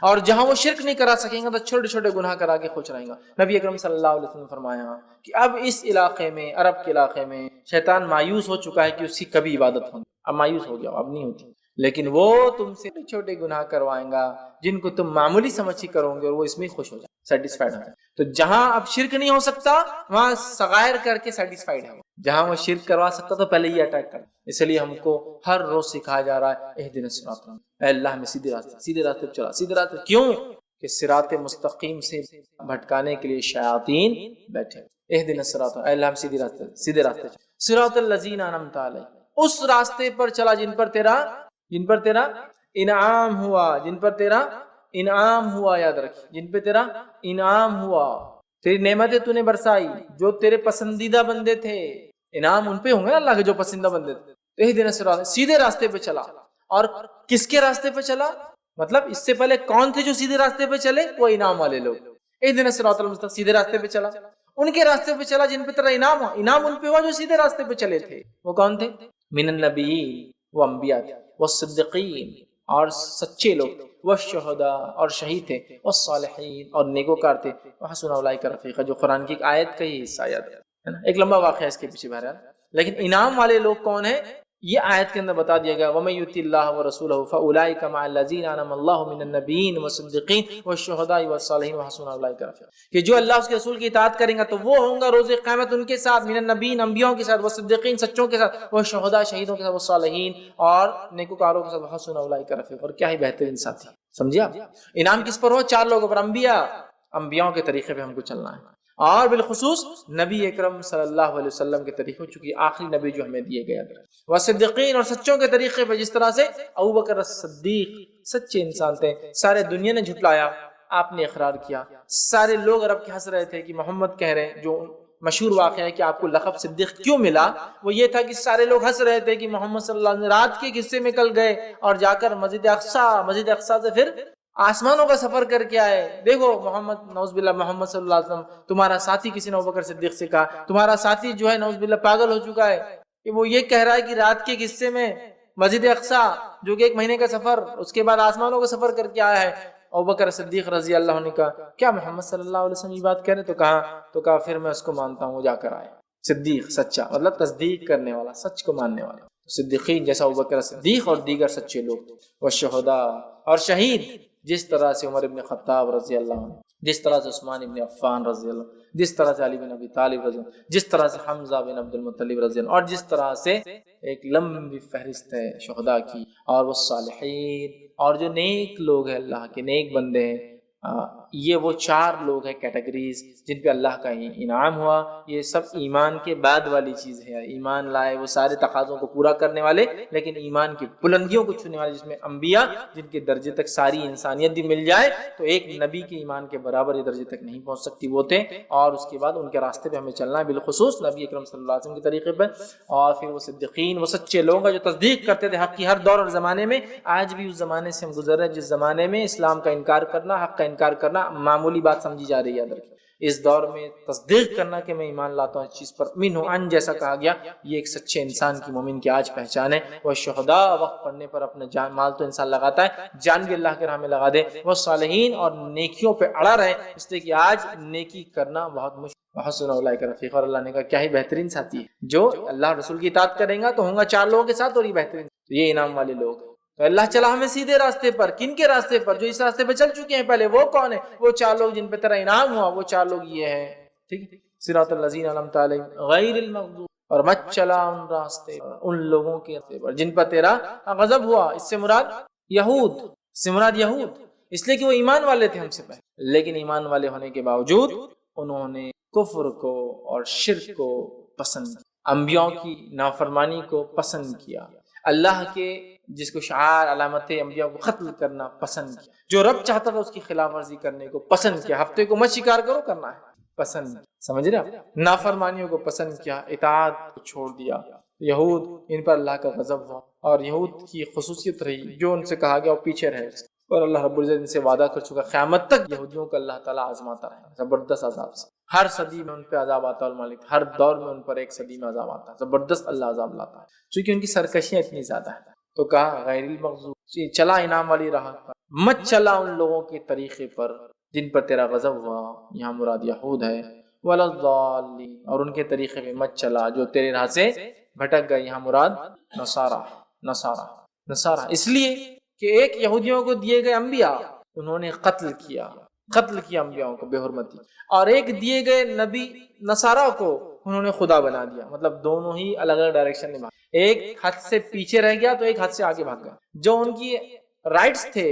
اور جہاں وہ شرک نہیں کرا سکیں گا تو چھوٹے چھوٹے گناہ کرا کے خوش رہیں گا. نبی اکرم صلی اللہ علیہ وسلم نے فرمایا کہ اب اس علاقے میں، عرب کے علاقے میں شیطان مایوس ہو چکا ہے کہ اس کی کبھی عبادت ہوگی. اب مایوس ہو گیا، اب نہیں ہوتی، لیکن وہ تم سے چھوٹے گناہ کروائیں گا جن کو تم معمولی سمجھ کے کرو گے اور وہ اس میں خوش ہو جائے، سیٹسفائیڈ ہو جائے. تو جہاں اب شرک نہیں ہو سکتا وہاں صغائر کر کے سیٹسفائیڈ ہے. جہاں وہ شرک کروا سکتا تو پہلے ہی اٹیک کر. اس لیے ہم کو ہر روز سکھایا جا رہا ہے اہدنا الصراط، اے اللہ ہمیں سیدھے راستے پہ چلا، سیدھے راستے. کیوں؟ کہ صراط مستقیم سے بھٹکانے کے لیے شیاطین بیٹھے. اہدنا الصراط، اے اللہ ہم سیدھے راستے چلا. صراط الذین انعمت علیہم، اس راستے پر چلا جن پر تیرا انعام ہوا، جن پر تیرا انعام ہوا. یاد رکھ، جن پہ تیرا انعام ہوا، تیری نعمتیں تو نے برسائی، جو تیرے پسندیدہ بندے تھے. انعام ان پہ ہوں گے نا اللہ کے جو پسندیدہ بندے تھے. اہدنا الصراط، سیدھے راستے پہ چلا. اور کس کے راستے پہ چلا؟ مطلب اس سے پہلے کون تھے جو سیدھے راستے پہ چلے؟ وہ انعام والے لوگ. اہدنا الصراط المستقیم، سیدھے راستے پہ چلا. ان کے راستے پہ چلا جن پہ تیرا انعام ہوا. انعام ان پہ ہوا جو سیدھے راستے پہ چلے تھے. وہ کون تھے؟ من النبیین، وہ انبیاء تھے، والصدیقین، اور سچے لوگ، والشہداء، اور شہید تھے، والصالحین، اور نیکوکار تھے، وحسن اولئک رفیقا، جو قرآن کی ایک آیت کا ہی حصہ یاد ہے نا. ایک لمبا واقعہ اس کے پیچھے بہرحال، لیکن انعام والے لوگ کون ہیں یہ آیت کے اندر بتا دیا گیا. وَمَن يُطِعِ اللَّهَ وَرَسُولَهُ فَأُولَٰئِكَ مَعَ الَّذِينَ أَنْعَمَ اللَّهُ مِنَ النَّبِيِّينَ وَالصِّدِّيقِينَ وَالشُّهَدَاءِ وَالصَّالِحِينَ وَحَسُنَ أُولَٰئِكَ رَفِيقًا، کہ جو اللہ اس کے رسول کی اطاعت کریں گا تو وہ ہوں گا روز قیامت ان کے ساتھ، من النبیین، انبیاء کے ساتھ، والصدیقین، سچوں کے ساتھ، والشہداء، شہیدوں کے ساتھ، والصالحین، اور نیکوکاروں کے ساتھ، وحسن اولئک رفیقا، اور کیا ہی بہترین ساتھی. سمجھے آپ؟ انعام کس پر ہو؟ 4 لوگوں پر، انبیاء کے طریقے پہ ہم کو چلنا ہے، اور بالخصوص نبی اکرم صلی اللہ علیہ وسلم کے طریقے، چونکہ آخری نبی جو ہمیں دیے گئے. والصدیقین، اور سچوں کے طریقے پہ، جس طرح سے ابوبکر الصدیق سچے انسان تھے، سارے دنیا نے جھٹلایا، آپ نے اقرار کیا. سارے لوگ عرب کے ہنس رہے تھے کہ محمد کہہ رہے ہیں. جو مشہور واقعہ ہے کہ آپ کو لقب صدیق کیوں ملا، وہ یہ تھا کہ سارے لوگ ہنس رہے تھے کہ محمد صلی اللہ علیہ وسلم رات کے حصے میں کل گئے اور جا کر مسجد اقصیٰ سے پھر آسمانوں کا سفر کر کے آئے. دیکھو محمد، نعوذ باللہ، محمد صلی اللہ علیہ وسلم تمہارا ساتھی، کسی نے ابوبکر صدیق سے کہا تمہارا ساتھی جو ہے نعوذ باللہ پاگل ہو چکا ہے کہ وہ یہ کہہ رہا ہے کہ رات کے حصے میں مسجد اقصیٰ جو کہ 1 مہینے کا سفر، اس کے بعد آسمانوں کا سفر کر کے آیا ہے. ابوبکر صدیق رضی اللہ عنہ نے کہا کیا محمد صلی اللہ علیہ وسلم یہ بات کہہ رہے؟ تو کہا پھر میں اس کو مانتا ہوں، وہ جا کر آئے. صدیق، سچا، مطلب تصدیق کرنے والا، سچ کو ماننے والا. صدیقین جیسا ابوبکر صدیق اور دیگر سچے لوگ، والشہداء اور شہید، جس طرح سے عمر ابن خطاب رضی اللہ عنہ، جس طرح سے عثمان ابن عفان رضی اللہ عنہ، جس طرح سے علی بن ابی طالب رضی اللہ عنہ، جس طرح سے حمزہ بن عبد المطلب رضی اللہ عنہ، اور جس طرح سے ایک لمبی فہرست ہے شہداء کی، اور وہ صالحین، اور جو نیک لوگ ہیں، اللہ کے نیک بندے ہیں، یہ وہ 4 لوگ ہیں کیٹیگریز جن پہ اللہ کا انعام ہوا۔ یہ سب ایمان کے بعد والی چیز ہے، ایمان لائے وہ سارے تقاضوں کو پورا کرنے والے، لیکن ایمان کی بلندیوں کو چھونے والے، جس میں انبیاء جن کے درجے تک ساری انسانیت بھی مل جائے تو ایک نبی کے ایمان کے برابر یہ درجے تک نہیں پہنچ سکتی، وہ تھے۔ اور اس کے بعد ان کے راستے پہ ہمیں چلنا ہے، بالخصوص نبی اکرم صلی اللہ علیہ وسلم کے طریقے پر، اور پھر وہ صدیقین، وہ سچے لوگ ہیں جو تصدیق کرتے تھے حق کی ہر دور اور زمانے میں۔ آج بھی اس زمانے سے ہم گزر رہے ہیں جس زمانے میں اسلام کا انکار کرنا، حق کا انکار کرنا معمولی بات سمجھی جا رہی ہے۔ اس دور میں تصدیق کرنا کہ میں ایمان لاتا ہوں اس چیز پر، من ان جیسا کہا گیا، یہ ایک سچے انسان کی، مومن کی آج پہچان ہے۔ وہ شہداء، وقت پڑنے پر اپنا جان مال تو انسان لگاتا ہے، جان بھی اللہ کے راہ میں لگا دے۔ وہ صالحین، اور نیکیوں پہ اڑا رہے، اس لیے کہ آج نیکی کرنا بہت مشکل۔ وحسن اولئک رفیقا، اور اللہ نے کہا کیا ہی بہترین ساتھی ہے، جو اللہ رسول کی اطاعت کریں گا تو ہوں گا 4 لوگوں کے ساتھ، اور یہ بہترین، یہ انعام والے لوگ ہیں۔ تو اللہ چلا ہمیں سیدھے راستے پر، کن کے راستے پر؟ جو اس راستے پہ چل چکے ہیں پہلے۔ وہ کون ہے؟ وہ 4 لوگ جن پہ تیرا انعام ہوا، وہ 4 لوگ یہ ہیں، ٹھیک ہے؟ صراط الذین انعمت علیہم غیر المغضوب، اور مت چلا ان راستے پر، ان لوگوں کے راستے پر جن پر تیرا غضب ہوا۔ اس سے مراد یہود، اس سے مراد یہود، اس لیے کہ وہ ایمان والے تھے ہم سے پہلے، لیکن ایمان والے ہونے کے باوجود انہوں نے کفر کو اور شرک کو پسند کیا، انبیاء کی نافرمانی کو پسند کیا، اللہ کے جس کو شعار علامت انبیاء کو قتل کرنا پسند کیا، جو رب چاہتا تھا اس کی خلاف ورزی کرنے کو پسند کیا، ہفتے کو مت شکار کرو کرنا ہے پسند، سمجھ رہے آپ؟ نافرمانیوں کو پسند کیا، اطاعت کو چھوڑ دیا۔ یہود، ان پر اللہ کا غضب ہوا، اور یہود کی خصوصیت رہی جو ان سے کہا گیا وہ پیچھے رہے، اور اللہ رب العزت ان سے وعدہ کر چکا قیامت تک یہودیوں کو اللہ تعالیٰ آزماتا رہے زبردست عذاب سے۔ ہر صدی میں ان پہ عذاب آتا ہے، المالک ہر دور میں ان پر ایک صدی میں عذاب آتا ہے، زبردست اللہ عذاب لاتا ہے، چونکہ ان کی سرکشیاں اتنی زیادہ ہیں۔ تو کہا غیر المغضوب، چلا انعام والی راہ پر، مت چلا ان لوگوں کے طریقے پر جن پر تیرا غضب ہوا، یہاں مراد یہود ہے، ولا الضالین، اور ان کے طریقے پہ مت چلا جو تیرے راہ سے بھٹک گئے، یہاں مراد نصارہ، اس لیے کہ ایک یہودیوں کو دیے گئے انبیاء انہوں نے قتل کیا انبیاء کو بے حرمتی، اور ایک دیے گئے نبی نصارہ کو انہوں نے خدا بنا دیا، مطلب دونوں ہی الگ الگ ڈائریکشن میں بھاگ، ایک حد سے پیچھے رہ گیا تو ایک حد سے آگے بھاگ گیا، جو ان کی رائٹس تھے،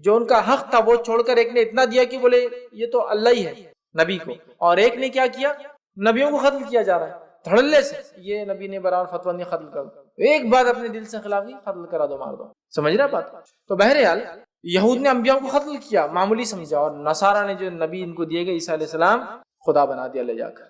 جو ان کا حق تھا، وہ چھوڑ کر ایک نے اتنا دیا کہ بولے یہ تو اللہ ہی ہے نبی کو، اور ایک نے کیا کیا، نبیوں کو قتل کیا جا رہا ہے دھڑلے سے، یہ نبی نے برابر فتویٰ نہیں قتل کر دو، ایک بات اپنے دل سے خلاف قتل کرا دو، مار دو، سمجھ رہا بات؟ تو بہرحال یہود نے انبیاء کو قتل کیا، معمولی سمجھا، اور نصارہ نے جو نبی ان کو دیے گئے عیسیٰ علیہ السلام خدا بنا دیا لے جا کر،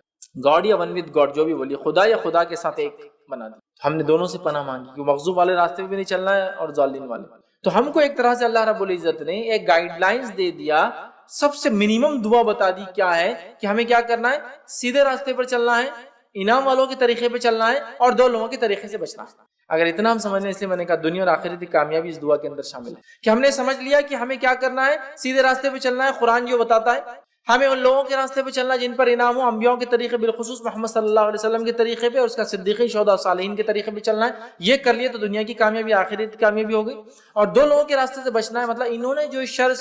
گاڈ یا ون وتھ گاڈ، جو بھی بولی، خدا یا خدا کے ساتھ ایک بنا دیا۔ ہم نے دونوں سے پناہ مانگی کہ مغضوب والے راستے پہ بھی نہیں چلنا ہے اور ضالین والے، تو ہم کو ایک طرح سے اللہ رب العزت نے ایک گائیڈ لائنز دے دیا، سب سے منیمم دعا بتا دی کیا ہے کہ ہمیں کیا کرنا ہے، سیدھے راستے پر چلنا ہے، انعام والوں کے طریقے پہ چلنا ہے، اور 2 لوگوں کے طریقے سے بچنا ہے۔ اگر اتنا ہم سمجھنے، اس لیے میں نے کہا دنیا اور آخرت کی کامیابی اس دعا کے اندر شامل ہے کہ ہم نے سمجھ لیا کہ ہمیں کیا کرنا ہے، سیدھے راستے پہ چلنا ہے، قرآن جو بتاتا ہے ہمیں ان لوگوں کے راستے پہ چلنا جن پر انعام ہو، انبیاء کے طریقے، بالخصوص محمد صلی اللہ علیہ وسلم کے طریقے پہ، اور اس کا صدیقین، شہداء، صالحین کے طریقے پہ چلنا ہے۔ یہ کر لیے تو دنیا کی کامیابی، آخرت کی کامیابی ہو گئی، اور 2 لوگوں کے راستے سے بچنا ہے، مطلب انہوں نے جو شر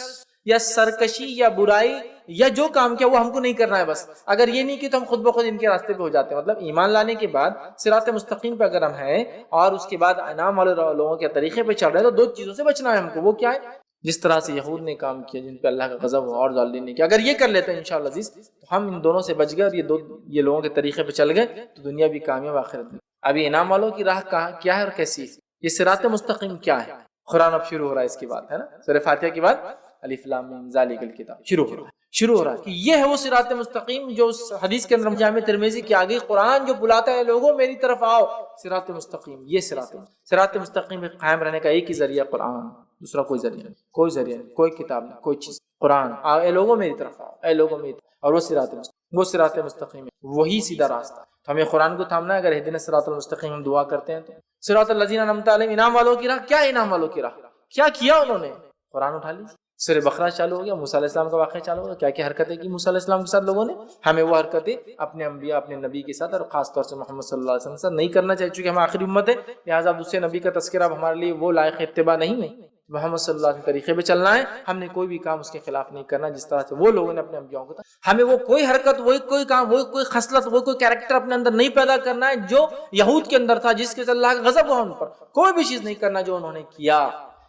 یا سرکشی یا برائی یا جو کام کیا وہ ہم کو نہیں کرنا ہے، بس اگر یہ نہیں کہ تو ہم خود بخود ان کے راستے پہ ہو جاتے ہیں۔ مطلب ایمان لانے کے بعد صراط مستقیم پہ اگر ہم ہیں اور اس کے بعد انعام والے لوگوں کے طریقے پہ چل رہے ہیں تو 2 چیزوں سے بچنا ہے ہم کو۔ وہ کیا ہے؟ جس طرح سے یہود نے کام کیا جن پہ اللہ کا غضب ہوا، اور ضالین نے کیا، اگر یہ کر لیتے ہیں انشاءاللہ عزیز تو ہم ان دونوں سے بچ گئے، اور یہ لوگوں کے طریقے پہ چل گئے تو دنیا بھی کامیاب، آخرت بھی۔ ابھی انعام والوں کی راہ کیا ہے اور کیسی ہے، یہ صراط مستقیم کیا ہے؟ قرآن اب شروع ہو رہا ہے اس کے بعد، ہے نا، سورہ فاتحہ کے بعد الف لام میم ذالک الکتاب شروع ہو رہا ہے کہ یہ ہے وہ صراط مستقیم جو حدیث کے اندر جامع ترمذی کی آگئی قرآن جو بلاتا ہے لوگوں میری طرف آؤ، صراط مستقیم، یہ صراط مستقیم میں قائم رہنے کا ایک ہی ذریعہ قرآن، دوسرا کوئی ذریعہ نہیں، کوئی کتاب نہیں، کوئی چیز، قرآن، اے لوگوں میری طرف آؤ، اے لوگوں میری طرف، اور وہ صراط مستقیم ہے، وہی سیدھا راستہ۔ تو ہمیں قرآن کو تھامنا ہے۔ اگر اہدنا الصراط المستقیم ہم دعا کرتے ہیں تو صراط الذین انعمت علیہم، انعام والوں کی راہ، کیا انعام والوں کی راہ، کیا کیا انہوں نے؟ قرآن اٹھا لیجیے، سورہ بقرہ چالو ہو گیا، موسیٰ علیہ السلام کا واقعہ چالو ہو گیا، کیا کیا حرکتیں کی موسیٰ علیہ السلام کے ساتھ لوگوں نے. ہمیں وہ حرکتیں اپنے انبیاء اپنے نبی کے ساتھ اور خاص طور سے محمد صلی اللہ علیہ وسلم کے ساتھ نہیں کرنا چاہیے، چونکہ ہم آخری امت ہے، لہٰذا دوسرے نبی کا تذکرہ اب ہمارے لیے وہ لائق اتباع نہیں ہے. محمد صلی اللہ علیہ وسلم طریقے پہ چلنا ہے، ہم نے کوئی بھی کام اس کے خلاف نہیں کرنا جس طرح سے وہ لوگوں نے اپنے انبیاء کو تھا. ہمیں وہ کوئی حرکت، وہ کوئی کام، وہ کوئی خصلت، وہ کوئی کیریکٹر اپنے اندر نہیں پیدا کرنا ہے جو یہود کے اندر تھا، جس کے اللہ کا غضب ہوا ان پر. کوئی بھی چیز نہیں کرنا جو انہوں نے کیا،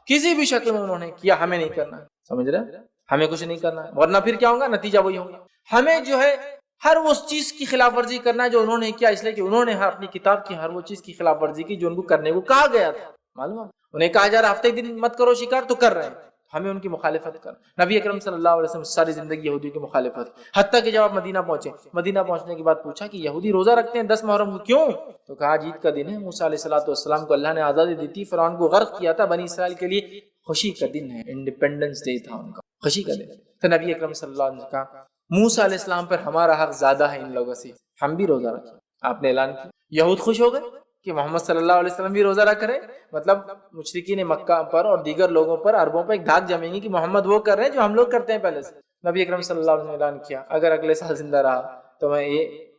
کسی بھی شکل میں انہوں نے کیا، ہمیں نہیں کرنا ہے. سمجھ رہے ہیں؟ ہمیں کچھ نہیں کرنا ہے، ورنہ پھر کیا ہوگا؟ نتیجہ وہی ہوگا. ہمیں جو ہے ہر وہ چیز کی خلاف ورزی کرنا ہے جو انہوں نے کیا، اس لیے کہ انہوں نے اپنی کتاب کی ہر وہ چیز کی خلاف ورزی کی جو ان کو کرنے کو کہا گیا تھا. معلوم ہے انہیں کہا جا رہا ہفتے دن مت کرو شکار، تو کر رہے ہیں. ہمیں ان کی مخالفت کرنا. نبی اکرم صلی اللہ علیہ وسلم ساری زندگی یہودیوں کی مخالفت، حتیٰ کہ جب آپ مدینہ پہنچے، مدینہ پہنچنے کے بعد پوچھا کہ یہودی روزہ رکھتے ہیں 10 محرم کو، کیوں؟ تو کہا عید کا دن ہے، موسیٰ علیہ السلام کو اللہ نے آزادی دی تھی، فرعون کو غرق کیا تھا، بنی اسرائیل کے لیے خوشی کا دن ہے، انڈیپینڈنس ڈے تھا ان کا، خوشی کا دن. تو نبی اکرم صلی اللہ علیہ وسلم نے کہا موسیٰ علیہ السلام پر ہمارا حق زیادہ ہے ان لوگوں سے، ہم بھی روزہ رکھیں. آپ نے اعلان کیا، یہود خوش ہو گئے کہ محمد صلی اللہ علیہ وسلم بھی روزہ رکھ رہے. مطلب مشرکین مکہ پر اور دیگر لوگوں پر، عربوں پر ایک دھاک جمیں گی کہ محمد وہ کر رہے ہیں جو ہم لوگ کرتے ہیں پہلے سے. نبی اکرم صلی اللہ علیہ وسلم نے اعلان کیا اگر اگلے سال زندہ رہا تو میں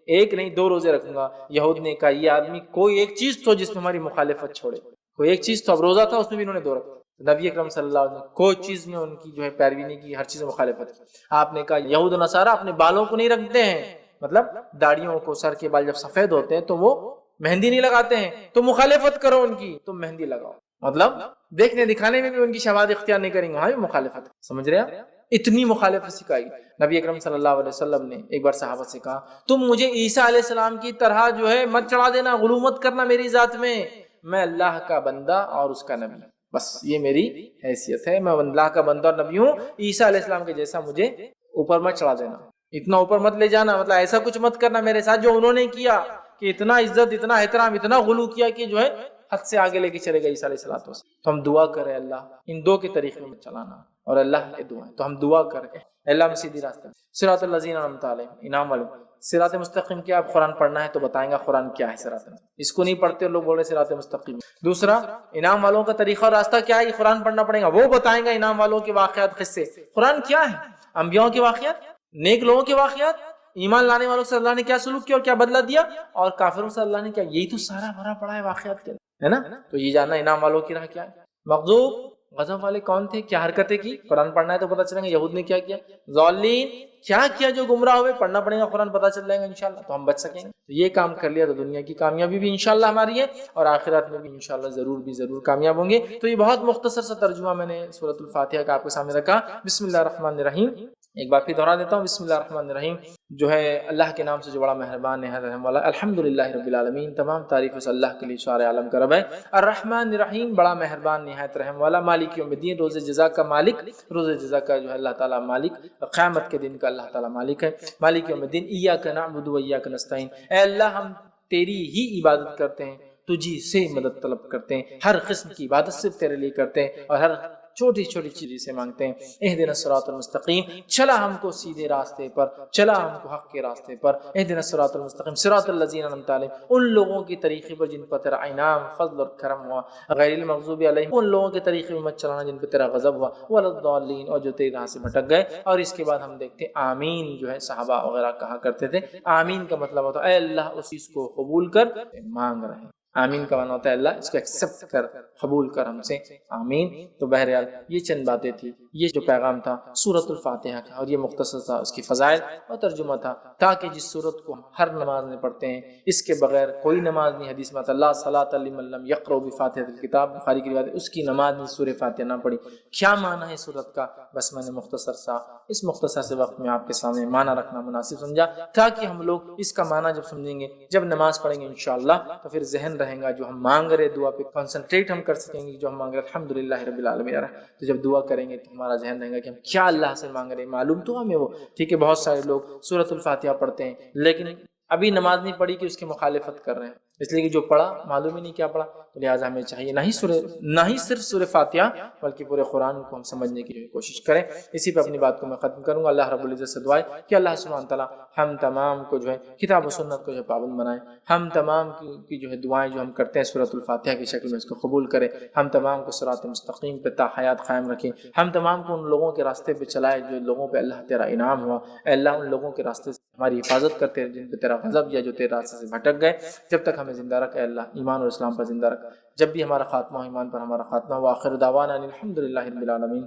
ایک نہیں 2 روزے رکھوں گا. یہود نے کہا یہ آدمی کوئی ایک چیز تو جس میں ہماری مخالفت چھوڑے، کوئی ایک چیز تو. اب روزہ تھا، اس میں بھی انہوں نے 2 رکھا. نبی اکرم صلی اللہ علیہ وسلم کوئی چیز میں ان کی جو ہے پیروی نہیں کی، ہر چیز میں مخالفت کی. آپ نے کہا یہود و نصارہ اپنے بالوں کو نہیں رکھتے ہیں، مطلب داڑھیوں کو، سر کے بال جب سفید ہوتے ہیں تو وہ مہندی نہیں لگاتے ہیں، تو مخالفت کرو ان کی، تم مہندی لگاؤ. مطلب دیکھنے دکھانے میں بھی ان کی شواہد اختیار نہیں کریں گے، وہاں بھی مخالفت. سمجھ رہے ہیں؟ اتنی مخالفت سکھائی. نبی اکرم صلی اللہ علیہ وسلم نے ایک بار صحابہ سے کہا تم مجھے عیسیٰ علیہ السلام کی طرح جو ہے مت چڑھا دینا، غلو مت کرنا میری ذات میں. میں اللہ کا بندہ اور اس کا نبی، بس یہ میری حیثیت ہے. میں اللہ کا بندہ اور نبی ہوں. عیسیٰ علیہ السلام کے جیسا مجھے اوپر مت چڑھا دینا، اتنا اوپر مت لے جانا، مطلب ایسا کچھ مت کرنا میرے ساتھ جو انہوں نے کیا، کہ اتنا عزت، اتنا احترام، اتنا غلو کیا کہ جو ہے حد سے آگے لے کے چلے گئے عیسیٰ علیہ السلام. تو ہم دعا کریں اللہ ان 2 کے طریقے میں چلانا، اور اللہ کے دعائیں تو ہم دعا کریں اللہ ہم سیدھی راستہ. صراط الذین انعمت علیہم، انعام والے. صراط مستقیم کیا؟ آپ قرآن پڑھنا ہے تو بتائیں گا قرآن کیا ہے صراط. اس کو نہیں پڑھتے لوگ بول رہے صراط مستقیم. دوسرا انعام والوں کا طریقہ اور راستہ کیا ہے؟ یہ قرآن پڑھنا پڑے گا، وہ بتائیں گا انعام والوں کے واقعات، قصے. قرآن کیا ہے؟ انبیاء کے واقعات، نیک لوگوں کے واقعات، ایمان لانے والوں سے اللہ نے کیا سلوک کیا اور کیا بدلہ دیا، اور کافروں سے اللہ نے کیا. یہی تو سارا بھرا پڑا ہے واقعات کے، ہے نا. تو یہ جاننا انعام والوں کی راہ کیا ہے. مغضوب غضب والے کون تھے، کیا حرکتیں کی، قرآن پڑھنا ہے تو پتہ چلیں گے. یہود نے کیا کیا، ضالین کیا کیا جو گمراہ ہوئے، پڑھنا پڑے گا قرآن، پتہ چل جائے گا انشاءاللہ، تو ہم بچ سکیں گے. تو یہ کام کر لیا تو دنیا کی کامیابی بھی انشاءاللہ ہماری ہے، اور آخرت میں بھی انشاءاللہ ضرور کامیاب ہوں گے. تو یہ بہت مختصر سا ترجمہ میں نے سورۃ الفاتحہ کا آپ کے سامنے رکھا. بسم اللہ الرحمن الرحیم. ایک بار پھر دہرا دیتا ہوں، بسم اللہ الرحمن الرحیم. جو ہے اللہ کے نام سے جو بڑا مہربان ہے، رحم والا. الحمدللہ رب العالمین، تمام تعریف اس اللہ کے لیے سارے عالم کا رب ہے. الرحمن الرحیم، بڑا مہربان نہایت رحم والا. مالک یوم الدین، روز جزا کا مالک، روز جزا کا جو ہے اللہ تعالیٰ مالک، قیامت کے دن کا اللہ تعالیٰ مالک ہے. مالک یوم الدین. ایاک نعبد و ایاک نستعین، اے اللہ ہم تیری ہی عبادت کرتے ہیں، تجھی سے مدد طلب کرتے ہیں، ہر قسم کی عبادت صرف تیرے لیے کرتے ہیں، اور ہر چھوٹی چھوٹی چیزیں سے مانگتے ہیں. اہدنا الصراط المستقیم، چلا ہم کو سیدھے راستے پر، چلا ہم کو حق کے راستے پر. اہدنا الصراط المستقیم صراط الذین انعمت علیہم، ان لوگوں کی طریقے پر جن پر تیرا انعام، فضل اور کرم ہوا. غیر المغضوب علیہم، ان لوگوں کے طریقے پر مت چلانا جن پر تیرا غضب ہوا. ولا الضالین، اور جو تیری راہ سے بھٹک گئے. اور اس کے بعد ہم دیکھتے ہیں آمین جو ہے صحابہ وغیرہ کہا کرتے تھے. آمین کا مطلب ہوتا ہے اے اللہ اس چیز کو قبول کر، مانگ رہے ہیں. آمین کا معنی ہوتا ہے اللہ اس کو ایکسپٹ کر، قبول کر ہم سے، آمین. تو بہرحال یہ چند باتیں تھی، یہ جو پیغام تھا سورۃ الفاتحہ کا، اور یہ مختصر تھا اس کی فضائل اور ترجمہ تھا، تاکہ جس سورت کو ہم ہر نماز میں پڑھتے ہیں، اس کے بغیر کوئی نماز نہیں. حدیث میں اللہ صلاۃ لمن لم یقرأ بفاتحۃ الکتاب، بخاری کی روایت، اس کی نماز میں سورہ فاتحہ نہ پڑھی. کیا معنی ہے سورت کا؟ بس میں نے اس مختصر سے وقت میں آپ کے سامنے معنی رکھنا مناسب سمجھا، تاکہ ہم لوگ اس کا معنی جب سمجھیں گے، جب نماز پڑھیں گے انشاءاللہ، تو پھر ذہن رہے گا جو ہم مانگ رہے دعا پہ کنسنٹریٹ ہم کر سکیں گے. جو ہم مانگ رہے الحمدللہ رب العالمین، تو جب دعا کریں گے تو ہمارا ذہن رہے گا کہ ہم کیا اللہ سے مانگ رہے ہیں، معلوم تو ہمیں وہ. ٹھیک ہے، بہت سارے لوگ سورۃ الفاتحہ پڑھتے ہیں لیکن ابھی نماز نہیں پڑھی کہ اس کی مخالفت کر رہے ہیں. اس لیے کہ جو پڑھا معلوم ہی نہیں کیا پڑھا، تو لہٰذا ہمیں چاہیے نہ ہی صرف سورہ فاتحہ بلکہ پورے قرآن کو ہم سمجھنے کی کوشش کریں۔ اسی پہ اپنی بات کو میں ختم کروں گا۔ اللہ رب العزت سے دعا ہے کہ اللہ سبحانہ تعالیٰ ہم تمام کو جو ہے کتاب و سنت کو جو ہے پابند بنائے، ہم تمام کی جو ہے دعائیں جو ہم کرتے ہیں سورۃ الفاتحہ کی شکل میں اس کو قبول کرے، ہم تمام کو صراط مستقیم پہ تا حیات قائم رکھے، ہم تمام کو ان لوگوں کے راستے پہ چلائے جو لوگوں پہ اللہ تیرا انعام ہوا۔ اے اللہ ان لوگوں کے راستے سے ہماری حفاظت کرتے ہیں جن پہ تیرا غضب یا جو تیرے راستے سے بھٹک گئے، جب تک ہمیں زندہ رکھ اے اللہ، ایمان اور اسلام پر زندہ رکھ، جب بھی ہمارا خاتمہ ہو ایمان پر ہمارا خاتمہ ہو۔ آخر دعوانا الحمدللہ رب العالمین۔